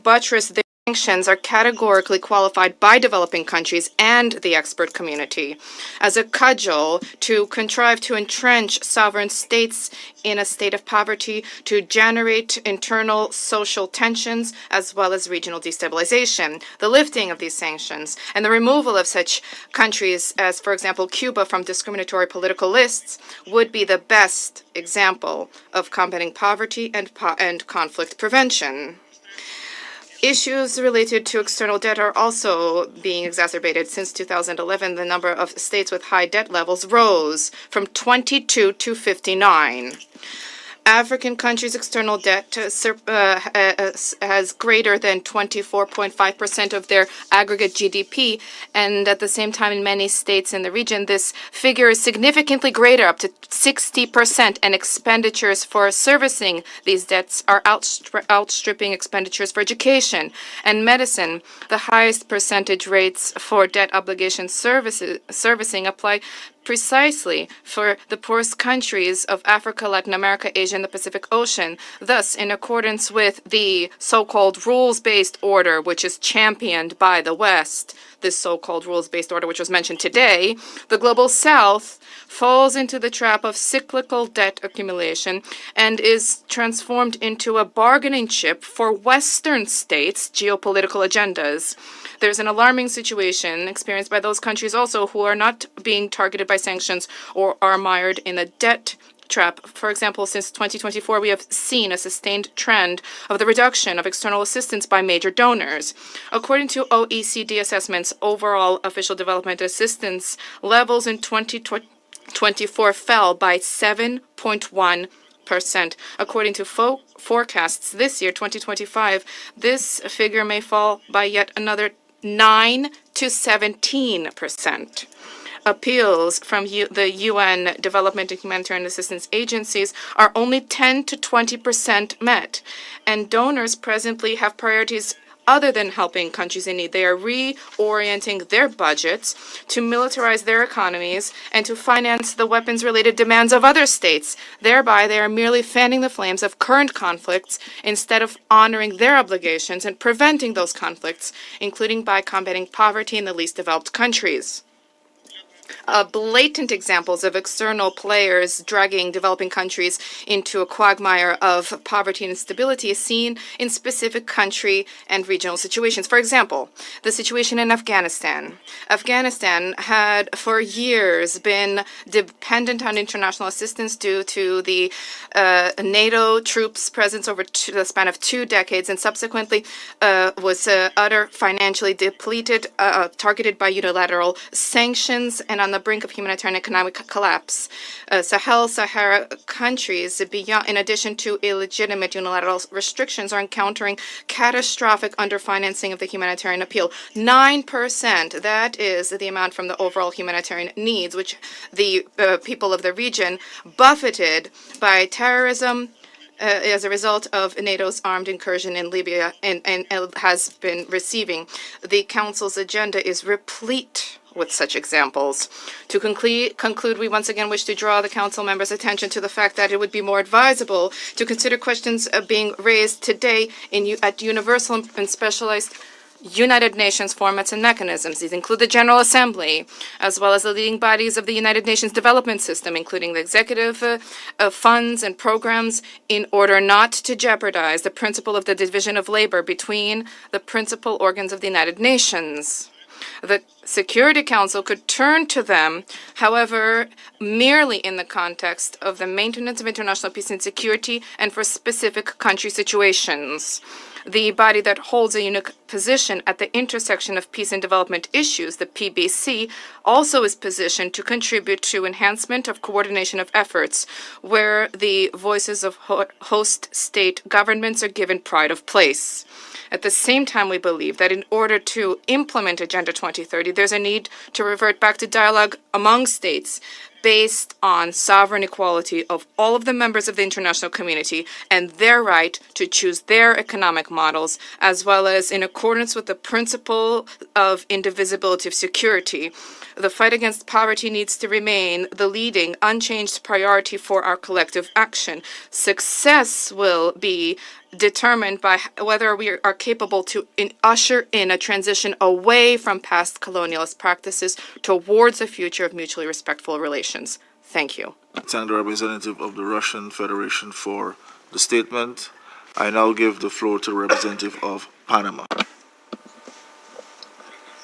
buttress their sanctions are categorically qualified by developing countries and the expert community as a cudgel to contrive to entrench sovereign states in a state of poverty, to generate internal social tensions as well as regional destabilization. The lifting of these sanctions and the removal of such countries as, for example, Cuba from discriminatory political lists would be the best example of combating poverty and conflict prevention. Issues related to external debt are also being exacerbated. Since 2011, the number of states with high debt levels rose from 22 to 59. African countries' external debt has greater than 24.5% of their aggregate GDP, and at the same time in many states in the region, this figure is significantly greater, up to 60%, and expenditures for servicing these debts are outstripping expenditures for education and medicine. The highest percentage rates for debt obligation servicing apply precisely for the poorest countries of Africa, Latin America, Asia, and the Pacific Ocean. Thus, in accordance with the so-called rules-based order, which is championed by the West, this so-called rules-based order, which was mentioned today, the Global South falls into the trap of cyclical debt accumulation and is transformed into a bargaining chip for Western states' geopolitical agendas. There's an alarming situation experienced by those countries also who are not being targeted by sanctions or are mired in a debt trap. For example, since 2024, we have seen a sustained trend of the reduction of external assistance by major donors. According to OECD assessments, overall official development assistance levels in 2024 fell by 7.1%. According to forecasts this year, 2025, this figure may fall by yet another 9 to 17%. Appeals from the UN Development and Humanitarian Assistance Agencies are only 10 to 20% met, and donors presently have priorities other than helping countries in need. They are reorienting their budgets to militarize their economies and to finance the weapons-related demands of other states. Thereby, they are merely fanning the flames of current conflicts instead of honoring their obligations and preventing those conflicts, including by combating poverty in the least developed countries. Blatant examples of external players dragging developing countries into a quagmire of poverty and instability is seen in specific country and regional situations. For example, the situation in Afghanistan. Afghanistan had for years been dependent on international assistance due to the NATO troops' presence over the span of 2 decades, and subsequently was financially depleted, targeted by unilateral sanctions, and on the brink of humanitarian economic collapse. Sahara countries, in addition to illegitimate unilateral restrictions, are encountering catastrophic underfinancing of the humanitarian appeal. 9%, that is the amount from the overall humanitarian needs, which the people of the region, buffeted by terrorism, as a result of NATO's armed incursion in Libya and has been receiving. The Council's agenda is replete with such examples. To conclude, we once again wish to draw the Council members' attention to the fact that it would be more advisable to consider questions being raised today at universal and specialized United Nations formats and mechanisms. These include the General Assembly, as well as the leading bodies of the United Nations Development System, including the executive funds and programs, in order not to jeopardize the principle of the division of labor between the principal organs of the United Nations. The Security Council could turn to them, however, merely in the context of the maintenance of international peace and security and for specific country situations. The body that holds a unique position at the intersection of peace and development issues, the PBC, also is positioned to contribute to enhancement of coordination of efforts, where the voices of host state governments are given pride of place. At the same time, we believe that in order to implement Agenda 2030, there's a need to revert back to dialogue among states based on sovereign equality of all of the members of the international community and their right to choose their economic models, as well as in accordance with the principle of indivisibility of security. The fight against poverty needs to remain the leading, unchanged priority for our collective action. Success will be determined by whether we are capable to usher in a transition away from past colonialist practices towards a future of mutually respectful relations. Thank you. Thank the representative of the Russian Federation for the statement. I now give the floor to the representative of Panama.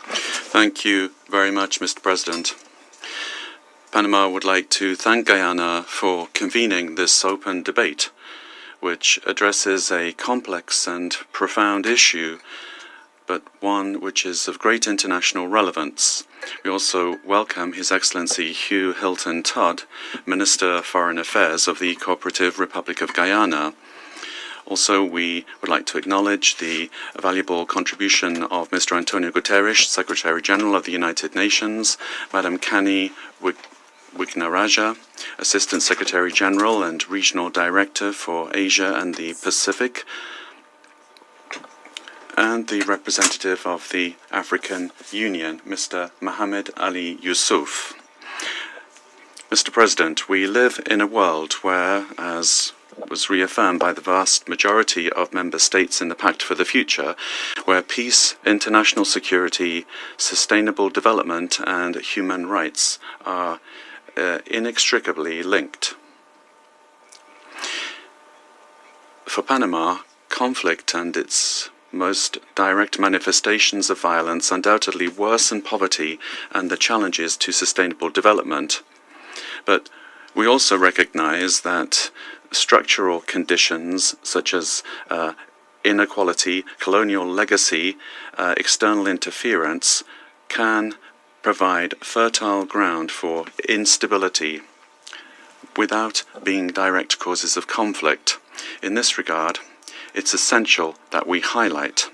Thank you very much, Mr. President. Panama would like to thank Guyana for convening this open debate, which addresses a complex and profound issue, but one which is of great international relevance. We also welcome His Excellency Hugh Hilton Todd, Minister of Foreign Affairs of the Cooperative Republic of Guyana. Also, we would like to acknowledge the valuable contribution of Mr. Antonio Guterres, Secretary General of the United Nations, Madam Kani Wignaraja, Assistant Secretary General and Regional Director for Asia and the Pacific, and the representative of the African Union, Mr. Mohamed Ali Yusuf. Mr. President, we live in a world where, as was reaffirmed by the vast majority of member states in the Pact for the Future, where peace, international security, sustainable development, and human rights are inextricably linked. For Panama, conflict and its most direct manifestations of violence undoubtedly worsen poverty and the challenges to sustainable development. But we also recognize that structural conditions such as inequality, colonial legacy, external interference can provide fertile ground for instability without being direct causes of conflict. In this regard, it's essential that we highlight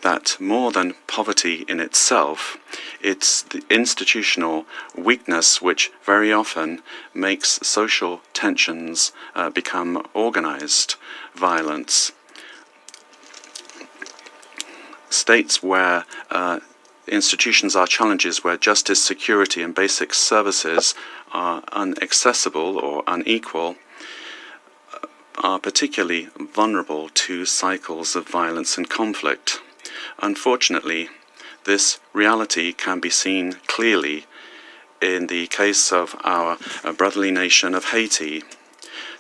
that more than poverty in itself, it's the institutional weakness which very often makes social tensions become organized violence. States where institutions are challenges, where justice, security, and basic services are inaccessible or unequal, are particularly vulnerable to cycles of violence and conflict. Unfortunately, this reality can be seen clearly in the case of our brotherly nation of Haiti.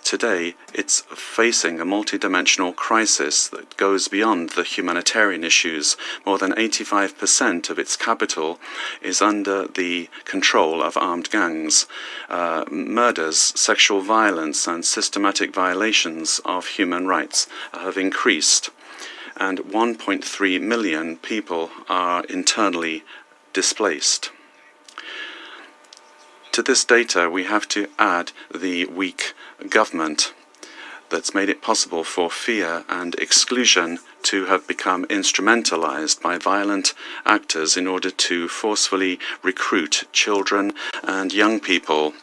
Today, it's facing a multidimensional crisis that goes beyond the humanitarian issues. More than 85% of its capital is under the control of armed gangs. Murders, sexual violence, and systematic violations of human rights have increased, and 1.3 million people are internally displaced. To this data, we have to add the weak government that's made it possible for fear and exclusion to have become instrumentalized by violent actors in order to forcefully recruit children and young people.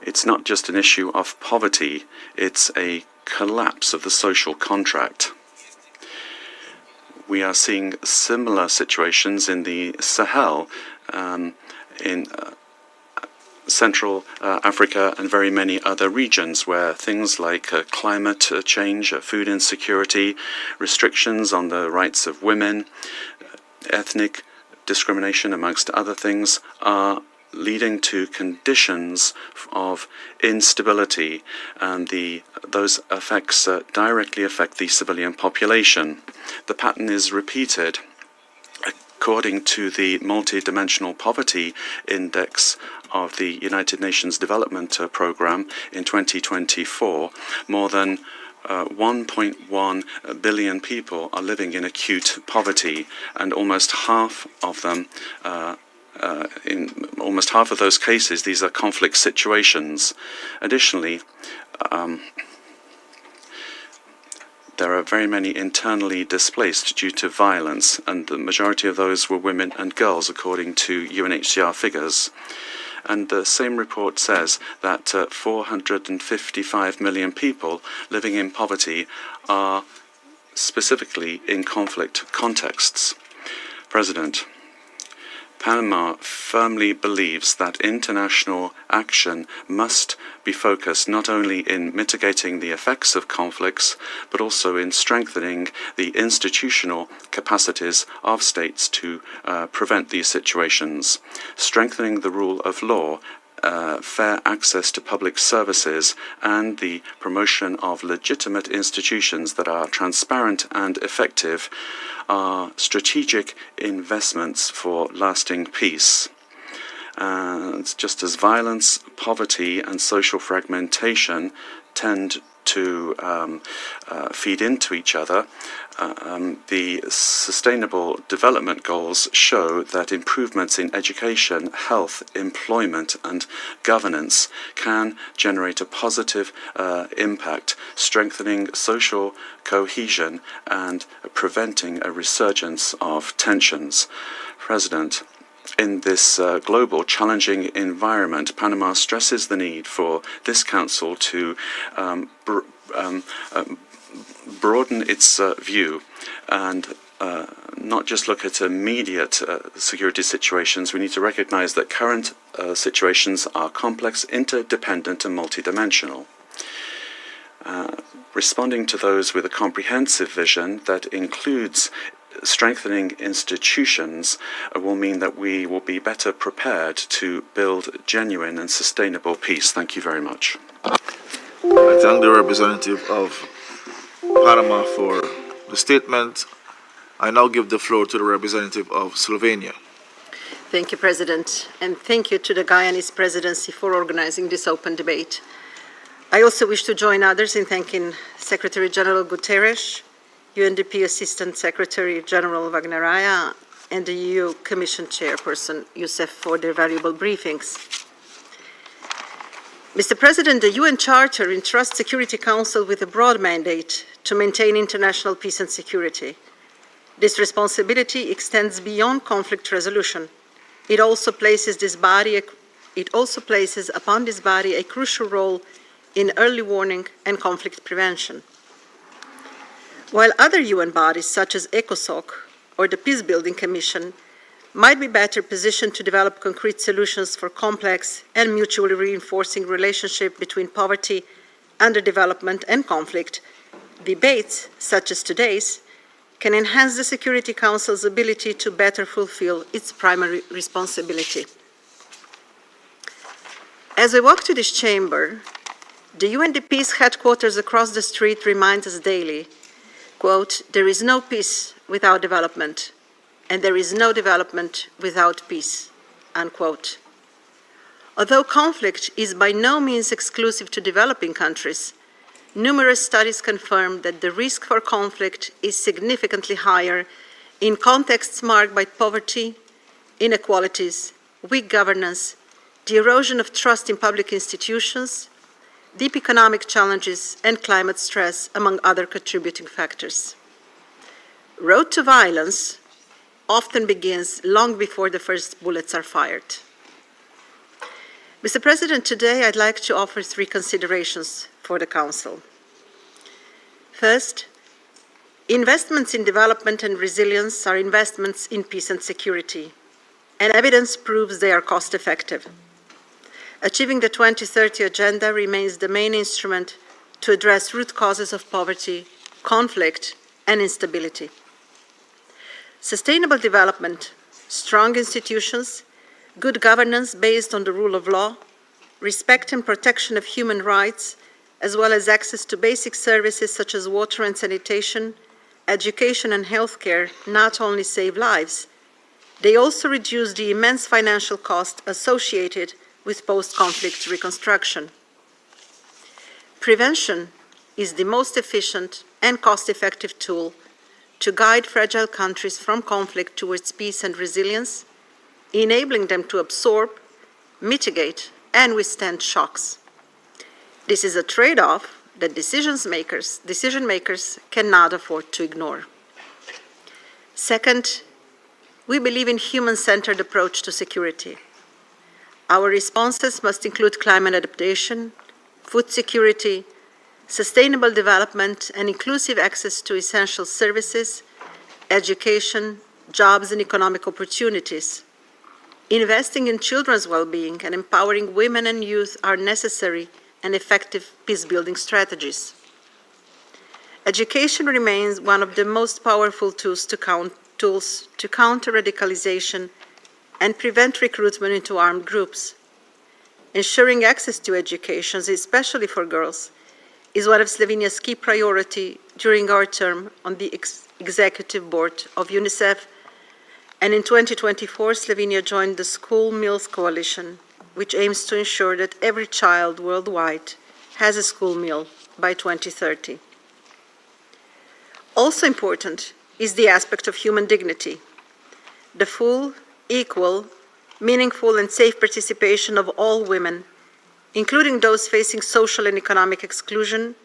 It's not just an issue of poverty, it's a collapse of the social contract. We are seeing similar situations in the Sahel, in Central Africa and very many other regions where things like climate change, food insecurity, restrictions on the rights of women, ethnic discrimination, amongst other things, are leading to conditions of instability, and those effects directly affect the civilian population. The pattern is repeated. According to the Multidimensional Poverty Index of the United Nations Development Programme in 2024, more than 1.1 billion people are living in acute poverty, and almost half of them, in almost half of those cases, these are conflict situations. Additionally, there are very many internally displaced due to violence, and the majority of those were women and girls, according to UNHCR figures. And the same report says that 455 million people living in poverty are specifically in conflict contexts. President, Panama firmly believes that international action must be focused not only in mitigating the effects of conflicts, but also in strengthening the institutional capacities of states to prevent these situations, strengthening the rule of law, fair access to public services, and the promotion of legitimate institutions that are transparent and effective are strategic investments for lasting peace. And just as violence, poverty, and social fragmentation tend to feed into each other, the Sustainable Development Goals show that improvements in education, health, employment, and governance can generate a positive impact, strengthening social cohesion and preventing a resurgence of tensions. President, in this global challenging environment, Panama stresses the need for this Council to broaden its view and not just look at immediate security situations. We need to recognize that current situations are complex, interdependent, and multidimensional. Responding to those with a comprehensive vision that includes strengthening institutions will mean that we will be better prepared to build genuine and sustainable peace. Thank you very much. I thank the representative of Panama for the statement. I now give the floor to the representative of Slovenia. Thank you, President, and thank you to the Guyanese presidency for organizing this open debate. I also wish to join others in thanking Secretary General Guterres, UNDP Assistant Secretary General Wagneraya, and the EU Commission Chairperson Youssef for their valuable briefings. Mr. President, the UN Charter entrusts Security Council with a broad mandate to maintain international peace and security. This responsibility extends beyond conflict resolution. It also places upon this body a crucial role in early warning and conflict prevention. While other UN bodies, such as ECOSOC or the Peacebuilding Commission, might be better positioned to develop concrete solutions for complex and mutually reinforcing relationships between poverty, underdevelopment, and conflict, debates such as today's can enhance the Security Council's ability to better fulfill its primary responsibility. As we walk to this chamber, the UNDP's headquarters across the street reminds us daily, quote, "There is no peace without development, and there is no development without peace," unquote. Although conflict is by no means exclusive to developing countries, numerous studies confirm that the risk for conflict is significantly higher in contexts marked by poverty, inequalities, weak governance, the erosion of trust in public institutions, deep economic challenges, and climate stress, among other contributing factors. Road to violence often begins long before the first bullets are fired. Mr. President, today I'd like to offer 3 considerations for the Council. First, investments in development and resilience are investments in peace and security, and evidence proves they are cost-effective. Achieving the 2030 Agenda remains the main instrument to address root causes of poverty, conflict, and instability. Sustainable development, strong institutions, good governance based on the rule of law, respect and protection of human rights, as well as access to basic services such as water and sanitation, education and healthcare not only save lives, they also reduce the immense financial cost associated with post-conflict reconstruction. Prevention is the most efficient and cost-effective tool to guide fragile countries from conflict towards peace and resilience, enabling them to absorb, mitigate, and withstand shocks. This is a trade-off that decision makers cannot afford to ignore. Second, we believe in a human-centered approach to security. Our responses must include climate adaptation, food security, sustainable development, and inclusive access to essential services, education, jobs, and economic opportunities. Investing in children's well-being and empowering women and youth are necessary and effective peace-building strategies. Education remains one of the most powerful tools to counter radicalization and prevent recruitment into armed groups. Ensuring access to education, especially for girls, is one of Slovenia's key priorities during our term on the Executive Board of UNICEF, and in 2024, Slovenia joined the School Meals Coalition, which aims to ensure that every child worldwide has a school meal by 2030. Also important is the aspect of human dignity. The full, equal, meaningful and safe participation of all women, including those facing social and economic exclusion,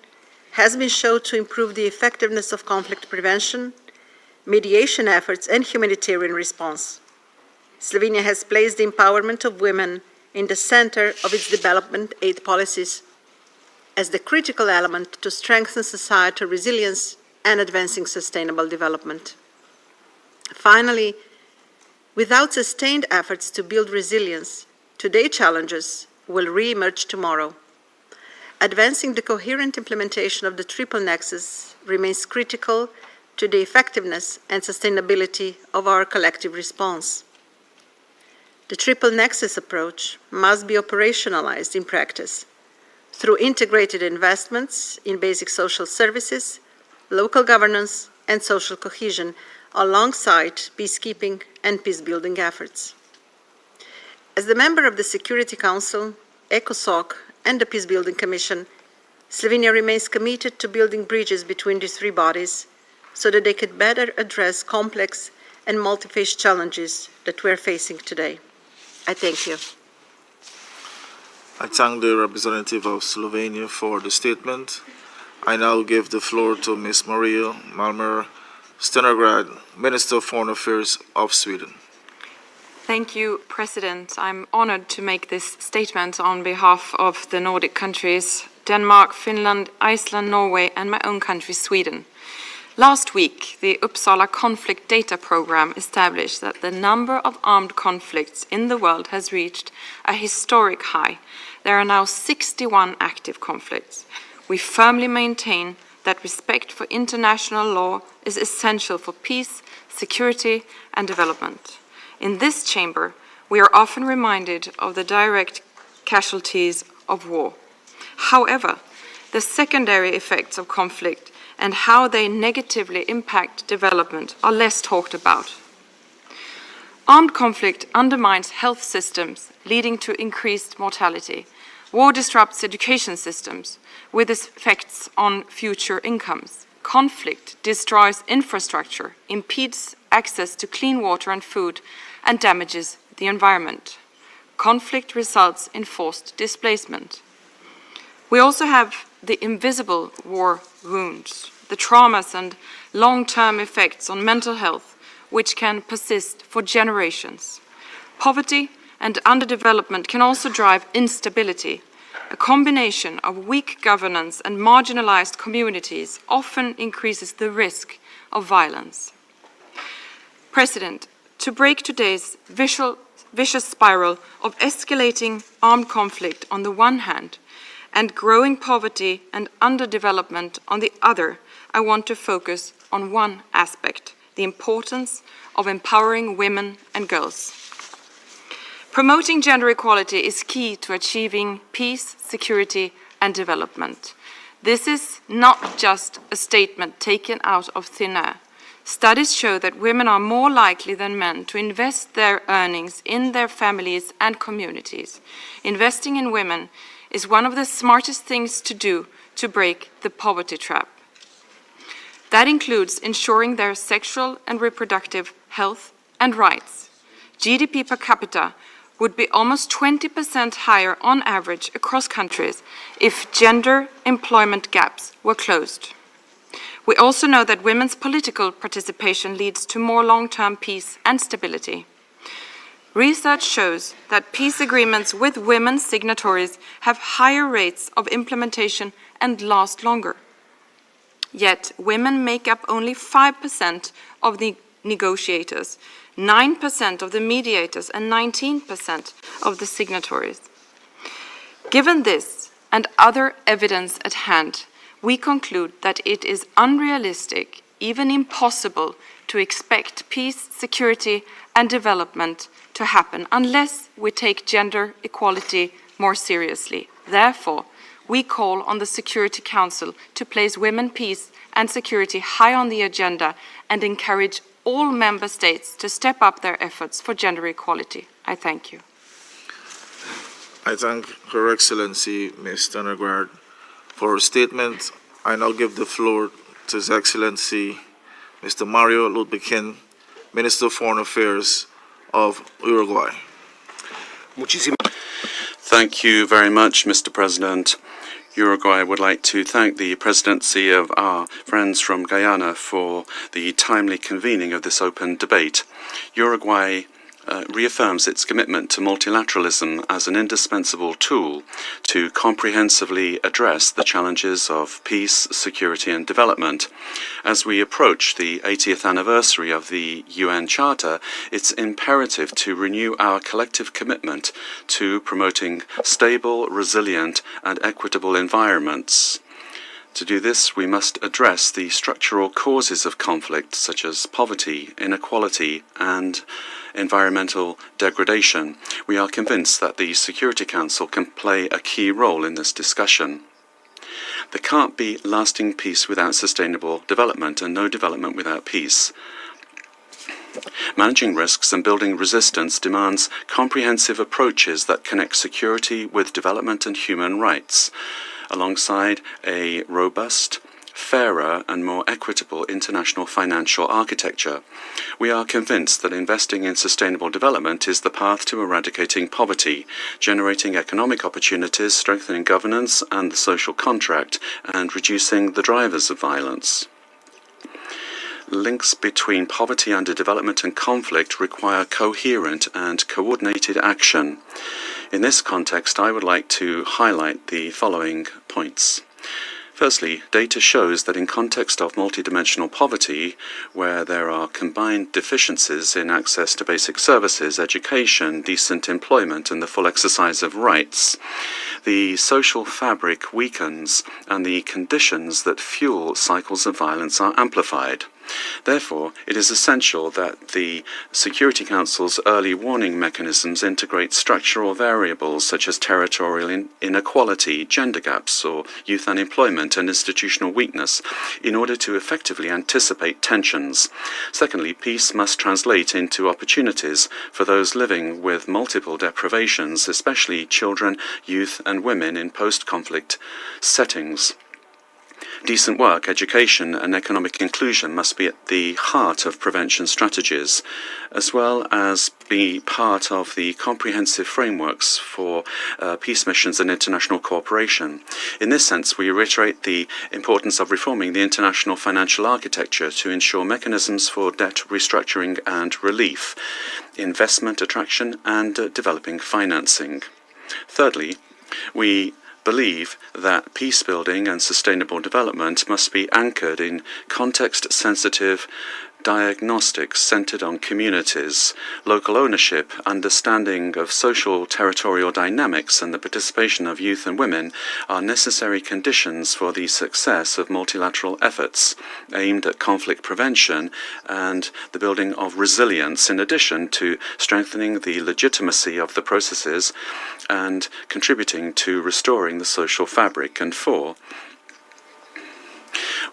has been shown to improve the effectiveness of conflict prevention, mediation efforts and humanitarian response. Slovenia has placed the empowerment of women in the center of its development aid policies as the critical element to strengthen societal resilience and advancing sustainable development. Finally, without sustained efforts to build resilience, today's challenges will re-emerge tomorrow. Advancing the coherent implementation of the triple nexus remains critical to the effectiveness and sustainability of our collective response. The triple nexus approach must be operationalized in practice through integrated investments in basic social services, local governance, and social cohesion, alongside peacekeeping and peace-building efforts. As the member of the Security Council, ECOSOC, and the Peace-Building Commission, Slovenia remains committed to building bridges between these three bodies so that they can better address complex and multi-phase challenges that we're facing today. I thank you. I thank the representative of Slovenia for the statement. I now give the floor to Ms. Maria Malmer Stenograd, Minister of Foreign Affairs of Sweden. Thank you, President. I'm honored to make this statement on behalf of the Nordic countries, Denmark, Finland, Iceland, Norway, and my own country, Sweden. Last week, the Uppsala Conflict Data Program established that the number of armed conflicts in the world has reached a historic high. There are now 61 active conflicts. We firmly maintain that respect for international law is essential for peace, security, and development. In this chamber, we are often reminded of the direct casualties of war. However, the secondary effects of conflict and how they negatively impact development are less talked about. Armed conflict undermines health systems, leading to increased mortality. War disrupts education systems, with effects on future incomes. Conflict destroys infrastructure, impedes access to clean water and food, and damages the environment. Conflict results in forced displacement. We also have the invisible war wounds, the traumas and long-term effects on mental health, which can persist for generations. Poverty and underdevelopment can also drive instability. A combination of weak governance and marginalized communities often increases the risk of violence. President, to break today's vicious spiral of escalating armed conflict on the one hand and growing poverty and underdevelopment on the other, I want to focus on one aspect: the importance of empowering women and girls. Promoting gender equality is key to achieving peace, security, and development. This is not just a statement taken out of thin air. Studies show that women are more likely than men to invest their earnings in their families and communities. Investing in women is one of the smartest things to do to break the poverty trap. That includes ensuring their sexual and reproductive health and rights. GDP per capita would be almost 20% higher on average across countries if gender employment gaps were closed. We also know that women's political participation leads to more long-term peace and stability. Research shows that peace agreements with women signatories have higher rates of implementation and last longer. Yet, women make up only 5% of the negotiators, 9% of the mediators, and 19% of the signatories. Given this and other evidence at hand, we conclude that it is unrealistic, even impossible, to expect peace, security, and development to happen unless we take gender equality more seriously. Therefore, we call on the Security Council to place women, peace, and security high on the agenda and encourage all member states to step up their efforts for gender equality. I thank you. I thank Her Excellency, Ms. Stonegard, for her statement. I now give the floor to His Excellency, Mr. Mario Lutbekin, Minister of Foreign Affairs of Uruguay. Thank you very much, Mr. President. Uruguay would like to thank the presidency of our friends from Guyana for the timely convening of this open debate. Uruguay reaffirms its commitment to multilateralism as an indispensable tool to comprehensively address the challenges of peace, security, and development. As we approach the 80th anniversary of the UN Charter, it's imperative to renew our collective commitment to promoting stable, resilient, and equitable environments. To do this, we must address the structural causes of conflict, such as poverty, inequality, and environmental degradation. We are convinced that the Security Council can play a key role in this discussion. There can't be lasting peace without sustainable development, and no development without peace. Managing risks and building resistance demands comprehensive approaches that connect security with development and human rights, alongside a robust, fairer and more equitable international financial architecture. We are convinced that investing in sustainable development is the path to eradicating poverty, generating economic opportunities, strengthening governance and the social contract, and reducing the drivers of violence. Links between poverty, underdevelopment, and conflict require coherent and coordinated action. In this context, I would like to highlight the following points. Firstly, data shows that in context of multidimensional poverty, where there are combined deficiencies in access to basic services, education, decent employment, and the full exercise of rights, the social fabric weakens and the conditions that fuel cycles of violence are amplified. Therefore, it is essential that the Security Council's early warning mechanisms integrate structural variables such as territorial inequality, gender gaps, or youth unemployment and institutional weakness in order to effectively anticipate tensions. Secondly, peace must translate into opportunities for those living with multiple deprivations, especially children, youth, and women in post-conflict settings. Decent work, education, and economic inclusion must be at the heart of prevention strategies, as well as be part of the comprehensive frameworks for peace missions and international cooperation. In this sense, we reiterate the importance of reforming the international financial architecture to ensure mechanisms for debt restructuring and relief, investment attraction, and developing financing. Thirdly, we believe that peace building and sustainable development must be anchored in context-sensitive diagnostics centered on communities, local ownership, understanding of social territorial dynamics, and the participation of youth and women are necessary conditions for the success of multilateral efforts aimed at conflict prevention and the building of resilience, in addition to strengthening the legitimacy of the processes and contributing to restoring the social fabric. And four,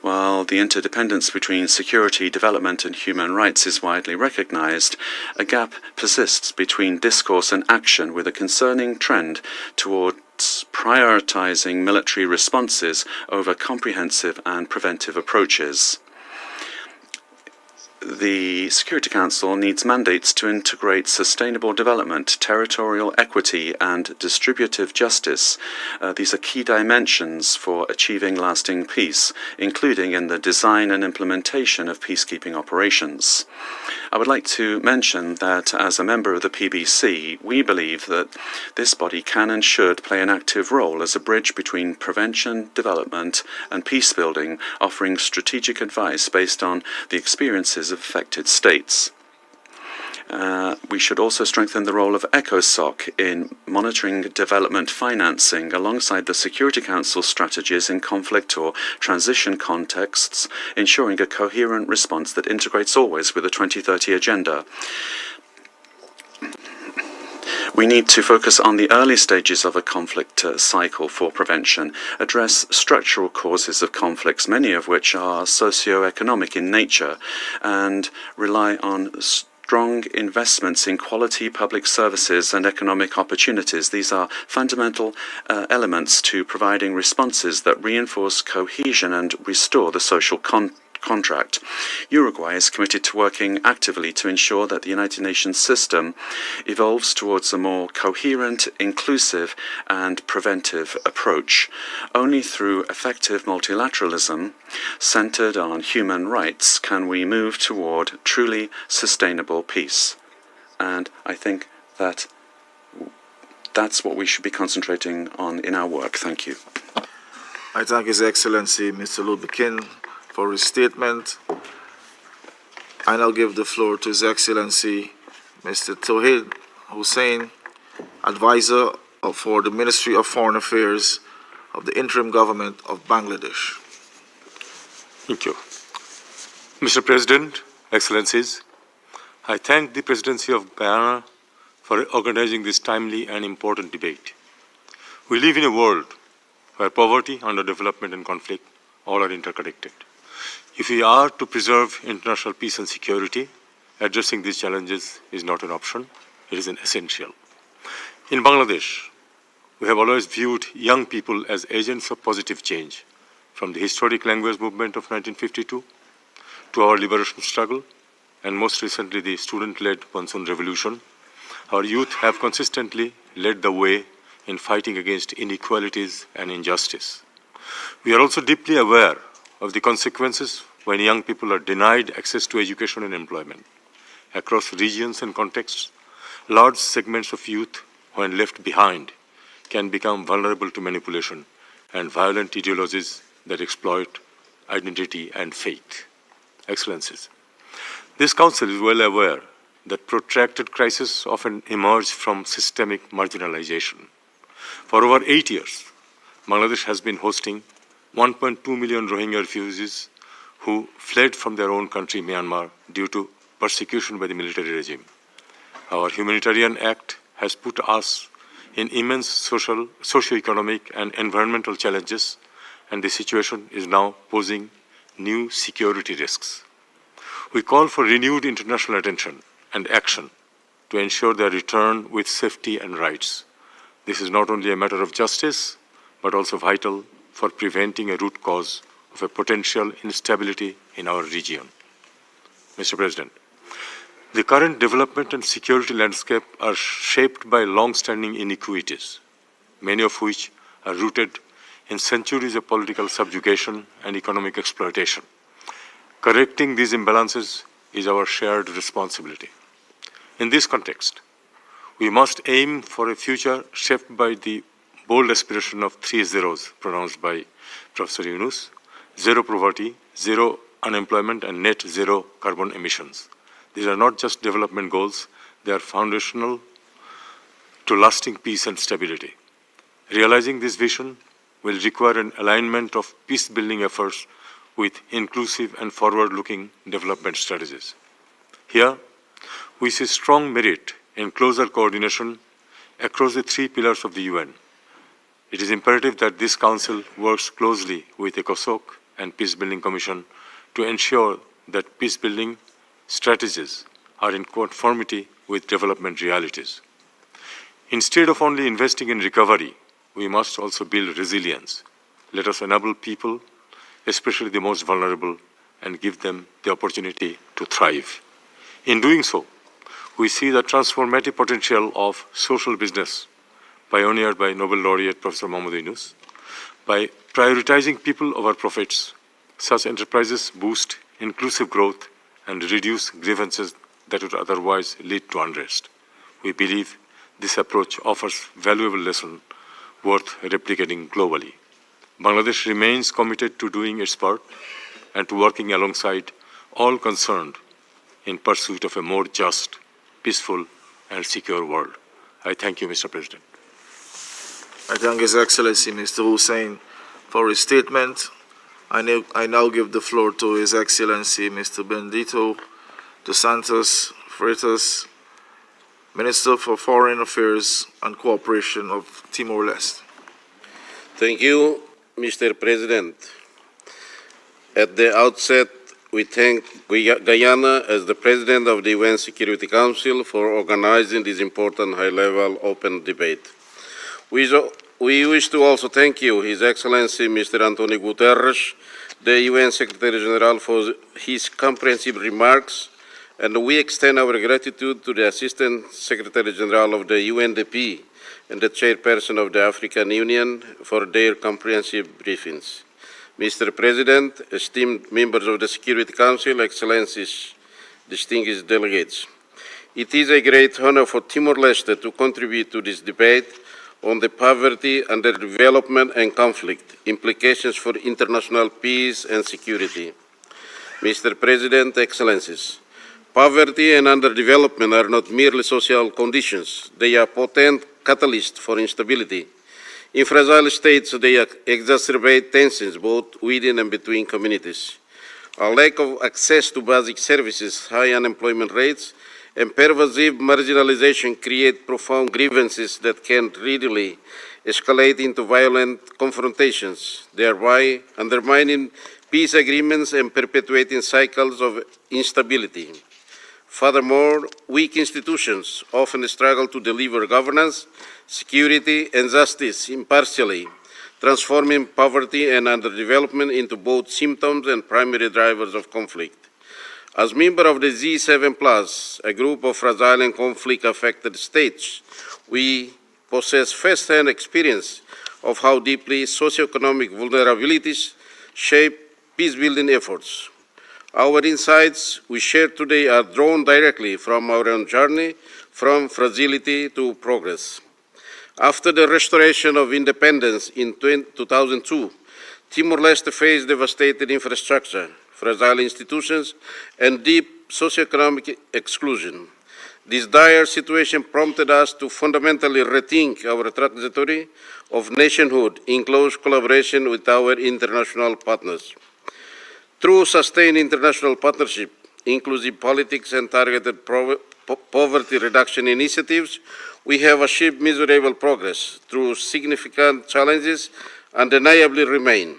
while the interdependence between security, development, and human rights is widely recognized, a gap persists between discourse and action, with a concerning trend towards prioritizing military responses over comprehensive and preventive approaches. The Security Council needs mandates to integrate sustainable development, territorial equity, and distributive justice. These are key dimensions for achieving lasting peace, including in the design and implementation of peacekeeping operations. I would like to mention that as a member of the PBC, we believe that this body can and should play an active role as a bridge between prevention, development, and peace building, offering strategic advice based on the experiences of of affected states. We should also strengthen the role of ECOSOC in monitoring development financing alongside the Security Council strategies in conflict or transition contexts, ensuring a coherent response that integrates always with the 2030 agenda. We need to focus on the early stages of a conflict cycle for prevention, address structural causes of conflicts, many of which are socio-economic in nature, and rely on strong investments in quality public services and economic opportunities. These are fundamental elements to providing responses that reinforce cohesion and restore the social contract. Uruguay is committed to working actively to ensure that the United Nations system evolves towards a more coherent, inclusive, and preventive approach. Only through effective multilateralism centered on human rights can we move toward truly sustainable peace. And I think that that's what we should be concentrating on in our work. Thank you. I thank His Excellency Mr. Lubekin for his statement. I now give the floor to His Excellency Mr. Tauhid Hussein, Advisor for the Ministry of Foreign Affairs of the Interim Government of Bangladesh. Thank you. Mr. President, Excellencies, I thank the Presidency of Guyana for organizing this timely and important debate. We live in a world where poverty, underdevelopment, and conflict all are interconnected. If we are to preserve international peace and security, addressing these challenges is not an option, it is an essential. In Bangladesh, we have always viewed young people as agents of positive change, from the historic language movement of 1952 to our liberation struggle, and most recently the student-led Monsoon Revolution. Our youth have consistently led the way in fighting against inequalities and injustice. We are also deeply aware of the consequences when young people are denied access to education and employment. Across regions and contexts, large segments of youth, when left behind, can become vulnerable to manipulation and violent ideologies that exploit identity and faith. Excellencies, this Council is well aware that protracted crises often emerge from systemic marginalization. For over 8 years, Bangladesh has been hosting 1.2 million Rohingya refugees who fled from their own country, Myanmar, due to persecution by the military regime. Our humanitarian act has put us in immense socio-economic and environmental challenges, and the situation is now posing new security risks. We call for renewed international attention and action to ensure their return with safety and rights. This is not only a matter of justice, but also vital for preventing a root cause of a potential instability in our region. Mr. President, the current development and security landscape are shaped by long-standing inequities, many of which are rooted in centuries of political subjugation and economic exploitation. Correcting these imbalances is our shared responsibility. In this context, we must aim for a future shaped by the bold aspiration of 3 zeros pronounced by Professor Yunus: zero poverty, zero unemployment, and net zero carbon emissions. These are not just development goals, they are foundational to lasting peace and stability. Realizing this vision will require an alignment of peace-building efforts with inclusive and forward-looking development strategies. Here, we see strong merit in closer coordination across the 3 pillars of the UN. It is imperative that this Council works closely with ECOSOC and Peace-Building Commission to ensure that peace-building strategies are in conformity with development realities. Instead of only investing in recovery, we must also build resilience. Let us enable people, especially the most vulnerable, and give them the opportunity to thrive. In doing so, we see the transformative potential of social business pioneered by Nobel laureate Professor Muhammad Yunus. By prioritizing people over profits, such enterprises boost inclusive growth and reduce grievances that would otherwise lead to unrest. We believe this approach offers valuable lessons worth replicating globally. Bangladesh remains committed to doing its part and to working alongside all concerned in pursuit of a more just, peaceful, and secure world. I thank you, Mr. President. I thank His Excellency Mr. Hussein for his statement. I now give the floor to His Excellency Mr. Benedito dos Santos Freitas, Minister for Foreign Affairs and Cooperation of Timor-Leste. Thank you, Mr. President. At the outset, we thank Guyana as the President of the UN Security Council for organizing this important high-level open debate. We wish to also thank you, His Excellency Mr. Antonio Guterres, the UN Secretary-General, for his comprehensive remarks, and we extend our gratitude to the Assistant Secretary-General of the UNDP and the Chairperson of the African Union for their comprehensive briefings. Mr. President, esteemed members of the Security Council, Excellencies, distinguished delegates, it is a great honor for Timor-Leste to contribute to this debate on the poverty, underdevelopment, and conflict implications for international peace and security. Mr. President, Excellencies, poverty and underdevelopment are not merely social conditions. They are potent catalysts for instability. In fragile states, they exacerbate tensions both within and between communities. A lack of access to basic services, high unemployment rates, and pervasive marginalization create profound grievances that can readily escalate into violent confrontations, thereby undermining peace agreements and perpetuating cycles of instability. Furthermore, weak institutions often struggle to deliver governance, security, and justice impartially, transforming poverty and underdevelopment into both symptoms and primary drivers of conflict. As member of the G7+, a group of fragile and conflict-affected states, we possess first-hand experience of how deeply socioeconomic vulnerabilities shape peace-building efforts. Our insights we share today are drawn directly from our own journey from fragility to progress. After the restoration of independence in 2002, Timor-Leste faced devastated infrastructure, fragile institutions, and deep socioeconomic exclusion. This dire situation prompted us to fundamentally rethink our trajectory of nationhood in close collaboration with our international partners. Through sustained international partnership, inclusive politics, and targeted poverty reduction initiatives, we have achieved measurable progress. Through significant challenges undeniably remain.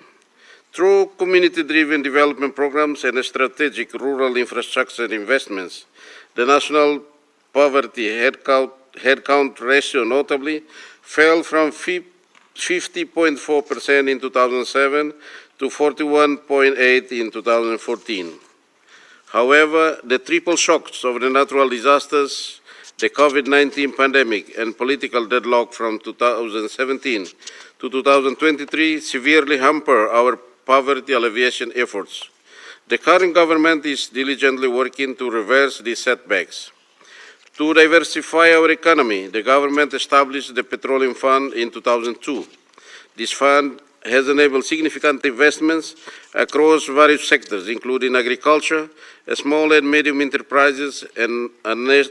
Through community-driven development programs and strategic rural infrastructure investments, the national poverty headcount ratio notably fell from 50.4% in 2007 to 41.8% in 2014. However, the triple shocks of the natural disasters, the COVID-19 pandemic, and political deadlock from 2017 to 2023 severely hamper our poverty alleviation efforts. The current government is diligently working to reverse these setbacks. To diversify our economy, the government established the Petroleum Fund in 2002. This fund has enabled significant investments across various sectors, including agriculture, small and medium enterprises, and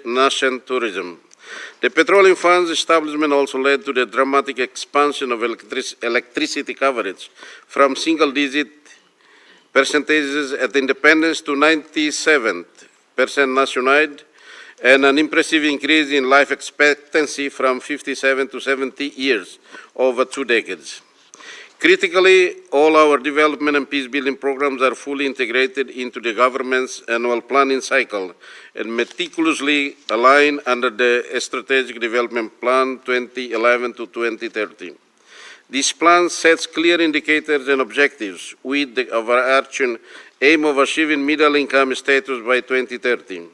nascent tourism. The Petroleum Fund's establishment also led to the dramatic expansion of electricity coverage from single-digit percentages at independence to 97% nationwide, and an impressive increase in life expectancy from 57 to 70 years over 2 decades. Critically, all our development and peace-building programs are fully integrated into the government's annual planning cycle and meticulously aligned under the Strategic Development Plan 2011 to 2030. This plan sets clear indicators and objectives with the overarching aim of achieving middle-income status by 2030.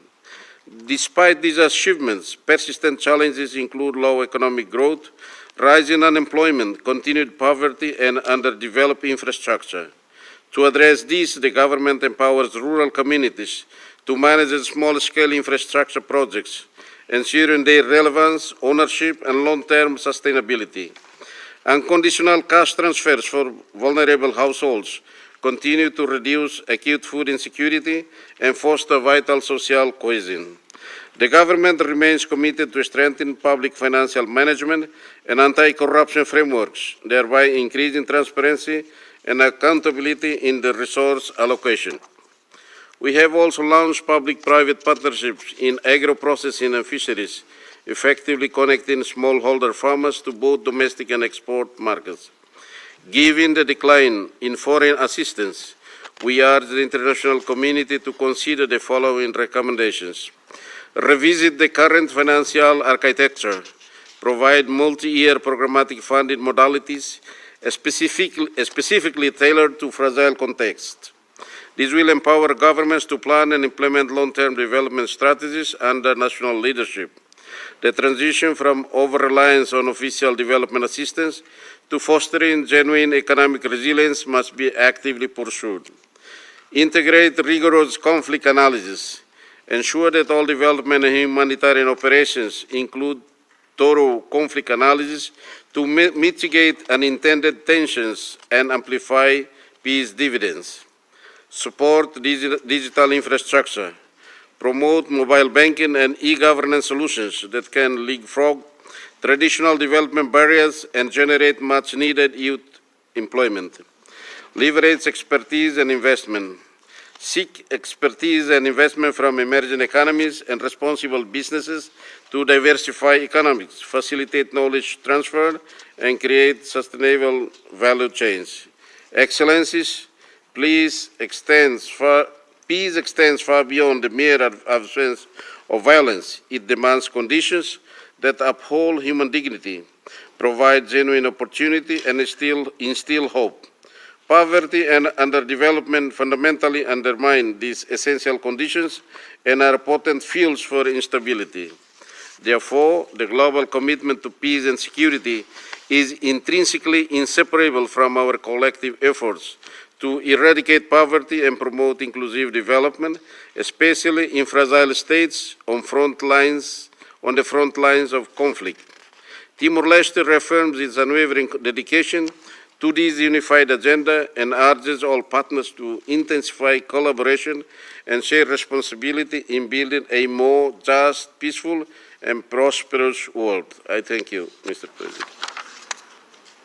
Despite these achievements, persistent challenges include low economic growth, rising unemployment, continued poverty, and underdeveloped infrastructure. To address this, the government empowers rural communities to manage small-scale infrastructure projects, ensuring their relevance, ownership, and long-term sustainability. Unconditional cash transfers for vulnerable households continue to reduce acute food insecurity, and foster vital social cohesion. The government remains committed to strengthen public financial management and anti-corruption frameworks, thereby increasing transparency and accountability in the resource allocation. We have also launched public-private partnerships in agro-processing and fisheries, effectively connecting smallholder farmers to both domestic and export markets. Given the decline in foreign assistance, we urge the international community to consider the following recommendations. Revisit the current financial architecture, provide multi-year programmatic funding modalities specifically tailored to fragile contexts. This will empower governments to plan and implement long-term development strategies under national leadership. The transition from over-reliance on official development assistance to fostering genuine economic resilience must be actively pursued. Integrate rigorous conflict analysis. Ensure that all development and humanitarian operations include thorough conflict analysis to mitigate unintended tensions and amplify peace dividends. Support digital infrastructure. Promote mobile banking and e-governance solutions that can leapfrog traditional development barriers and generate much-needed youth employment. Leverage expertise and investment. Seek expertise and investment from emerging economies and responsible businesses to diversify economics, facilitate knowledge transfer, and create sustainable value chains. Excellencies, peace extends far beyond the mere absence of violence. It demands conditions that uphold human dignity, provide genuine opportunity, and instill hope. Poverty and underdevelopment fundamentally undermine these essential conditions and are potent fuels for instability. Therefore, the global commitment to peace and security is intrinsically inseparable from our collective efforts to eradicate poverty and promote inclusive development, especially in fragile states on the front lines of conflict. Timor-Leste reaffirms its unwavering dedication to this unified agenda and urges all partners to intensify collaboration and share responsibility in building a more just, peaceful, and prosperous world. I thank you, Mr. President.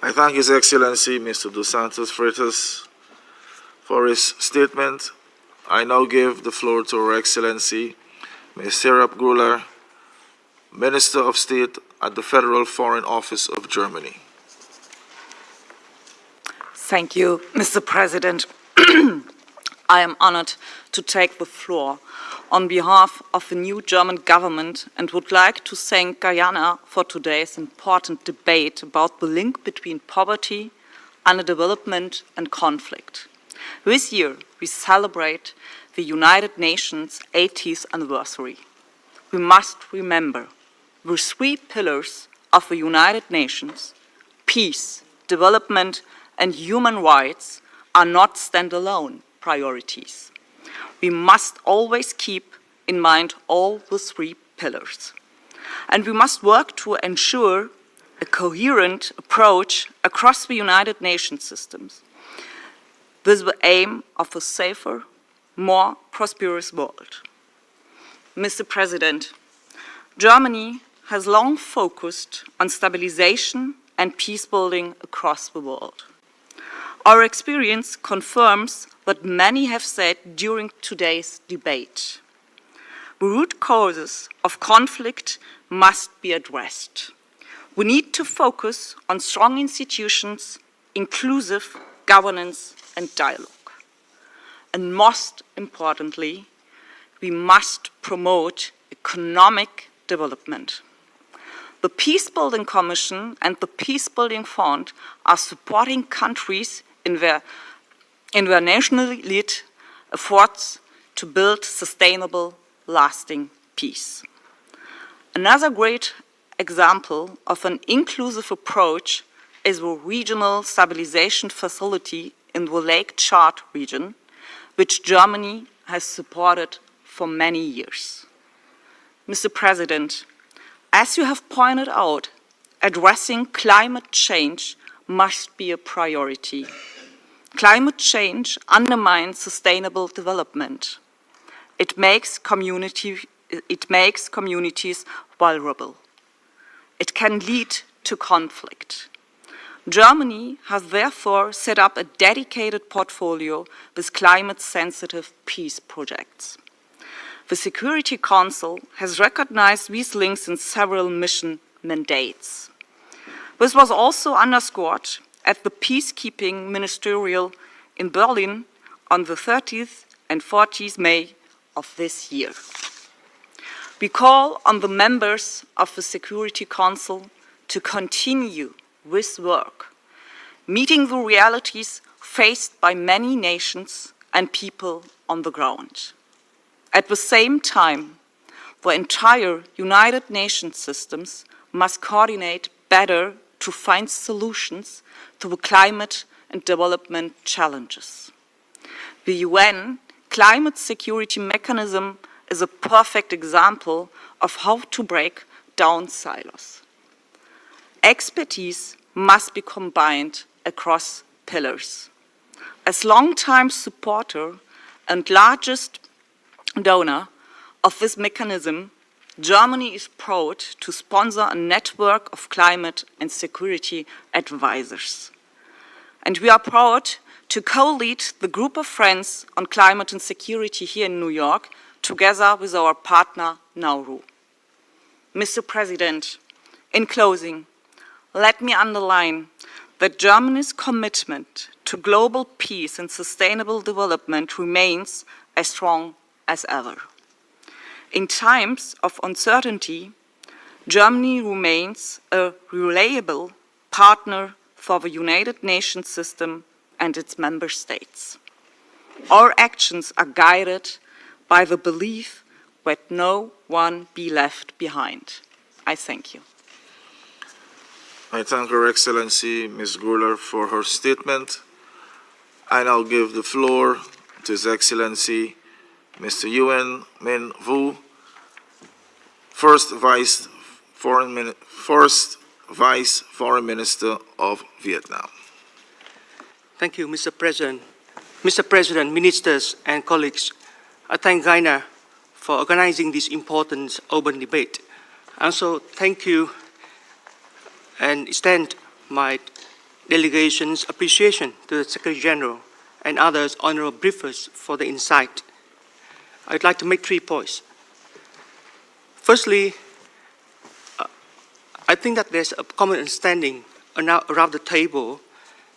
I thank His Excellency, Mr. Dos Santos Freitas, for his statement. I now give the floor to Her Excellency, Ms. Serap Guler, Minister of State at the Federal Foreign Office of Germany. Thank you, Mr. President. I am honored to take the floor on behalf of the new German government and would like to thank Guyana for today's important debate about the link between poverty, underdevelopment, and conflict. This year, we celebrate the United Nations' 80th anniversary. We must remember the three pillars of the United Nations: peace, development, and human rights are not standalone priorities. We must always keep in mind all the three pillars. And we must work to ensure a coherent approach across the United Nations systems with the aim of a safer, more prosperous world. Mr. President, Germany has long focused on stabilization and peace building across the world. Our experience confirms what many have said during today's debate. The root causes of conflict must be addressed. We need to focus on strong institutions, inclusive governance, and dialogue. And most importantly, we must promote economic development. The Peace-Building Commission and the Peace-Building Fund are supporting countries in their nationally led efforts to build sustainable, lasting peace. Another great example of an inclusive approach is the Regional Stabilization Facility in the Lake Chad region, which Germany has supported for many years. Mr. President, as you have pointed out, addressing climate change must be a priority. climate change undermines sustainable development. It makes communities vulnerable. It can lead to conflict. Germany has therefore set up a dedicated portfolio with climate-sensitive peace projects. The Security Council has recognized these links in several mission mandates. This was also underscored at the Peacekeeping Ministerial in Berlin on the 30th and 40th May of this year. We call on the members of the Security Council to continue this work, meeting the realities faced by many nations and people on the ground. At the same time, the entire United Nations systems must coordinate better to find solutions to the climate and development challenges. The UN Climate Security Mechanism is a perfect example of how to break down silos. Expertise must be combined across pillars. As long-time supporter and largest donor of this mechanism, Germany is proud to sponsor a network of climate and security advisors. And we are proud to co-lead the group of friends on climate and security here in New York, together with our partner, Nauru. Mr. President, in closing, let me underline that Germany's commitment to global peace and sustainable development remains as strong as ever. In times of uncertainty, Germany remains a reliable partner for the United Nations system and its member states. Our actions are guided by the belief that no one be left behind. I thank you. I thank Her Excellency Ms. Gurler for her statement. I now give the floor to His Excellency Mr. Nguyen Minh Vu, First Vice Foreign Minister of Vietnam. Thank you, Mr. President. Mr. President, ministers and colleagues, I thank Guyana for organizing this important open debate. I also thank you and extend my delegation's appreciation to the Secretary General and others honorable briefers for the insight. I'd like to make 3 points. Firstly, I think that there's a common understanding around the table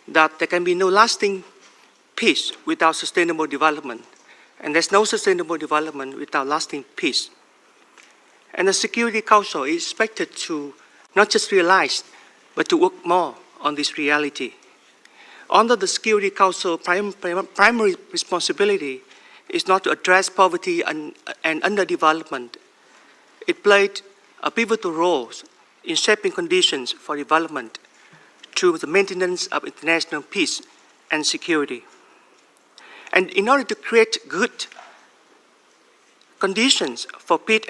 that there can be no lasting peace without sustainable development, and there's no sustainable development without lasting peace. And the Security Council is expected to not just realize, but to work more on this reality. Under the Security Council, primary responsibility is not to address poverty and underdevelopment. It played a pivotal role in shaping conditions for development through the maintenance of international peace and security. And in order to create good conditions for peace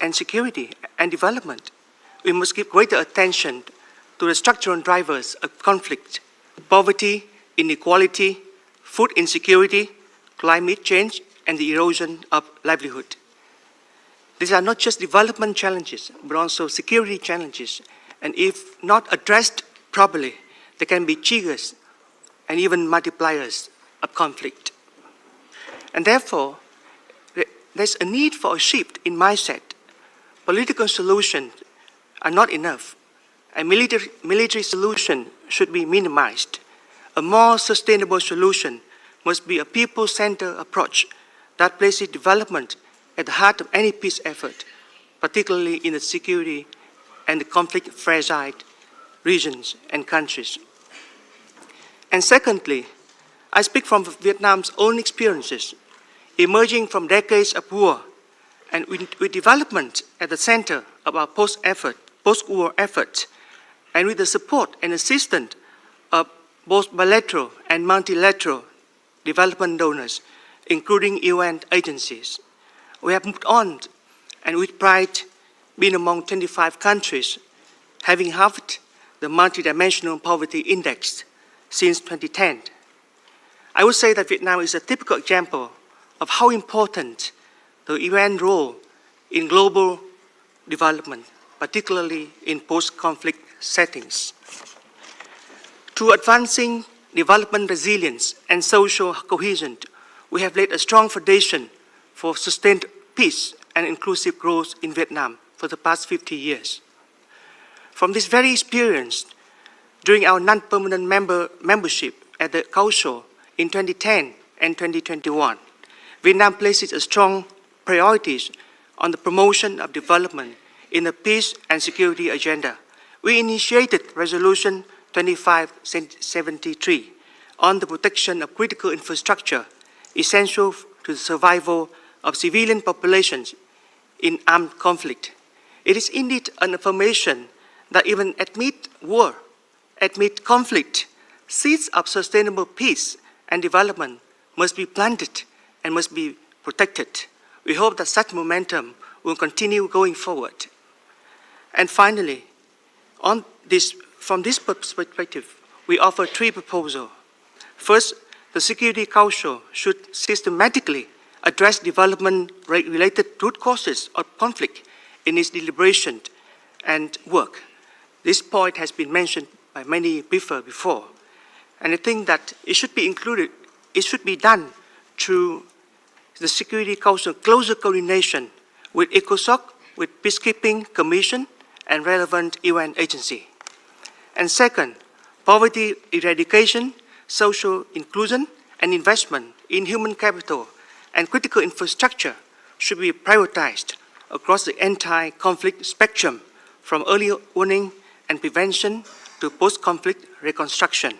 and security and development, we must give greater attention to the structural drivers of conflict: poverty, inequality, food insecurity, climate change, and the erosion of livelihood. These are not just development challenges, but also security challenges. And if not addressed properly, there can be triggers and even multipliers of conflict. And therefore, there's a need for a shift in mindset. Political solutions are not enough. A military solution should be minimized. A more sustainable solution must be a people-centered approach that places development at the heart of any peace effort, particularly in the security and the conflict-fragile regions and countries. And secondly, I speak from Vietnam's own experiences, emerging from decades of war, and with development at the center of our post-war efforts, and with the support and assistance of both bilateral and multilateral development donors, including UN agencies. We have moved on, and with pride, been among 25 countries, having halved the multidimensional poverty index since 2010 I would say that Vietnam is a typical example of how important the UN role in global development, particularly in post-conflict settings. Through advancing development resilience and social cohesion, we have laid a strong foundation for sustained peace and inclusive growth in Vietnam for the past 50 years. From this very experience, during our non-permanent membership at the Council in 2010 and 2021, Vietnam places a strong priorities on the promotion of development in the peace and security agenda. We initiated Resolution 2573 on the protection of critical infrastructure essential to the survival of civilian populations in armed conflict. It is indeed an affirmation that even amid war, amid conflict, seeds of sustainable peace and development must be planted and must be protected. We hope that such momentum will continue going forward. And finally, from this perspective, we offer three proposals. First, the Security Council should systematically address development-related root causes of conflict in its deliberation and work. This point has been mentioned by many before, and I think that it should be included, it should be done through the Security Council closer coordination with ECOSOC, with Peacekeeping Commission, and relevant UN agency. And second, poverty eradication, social inclusion, and investment in human capital and critical infrastructure should be prioritized across the entire conflict spectrum, from early warning and prevention to post-conflict reconstruction.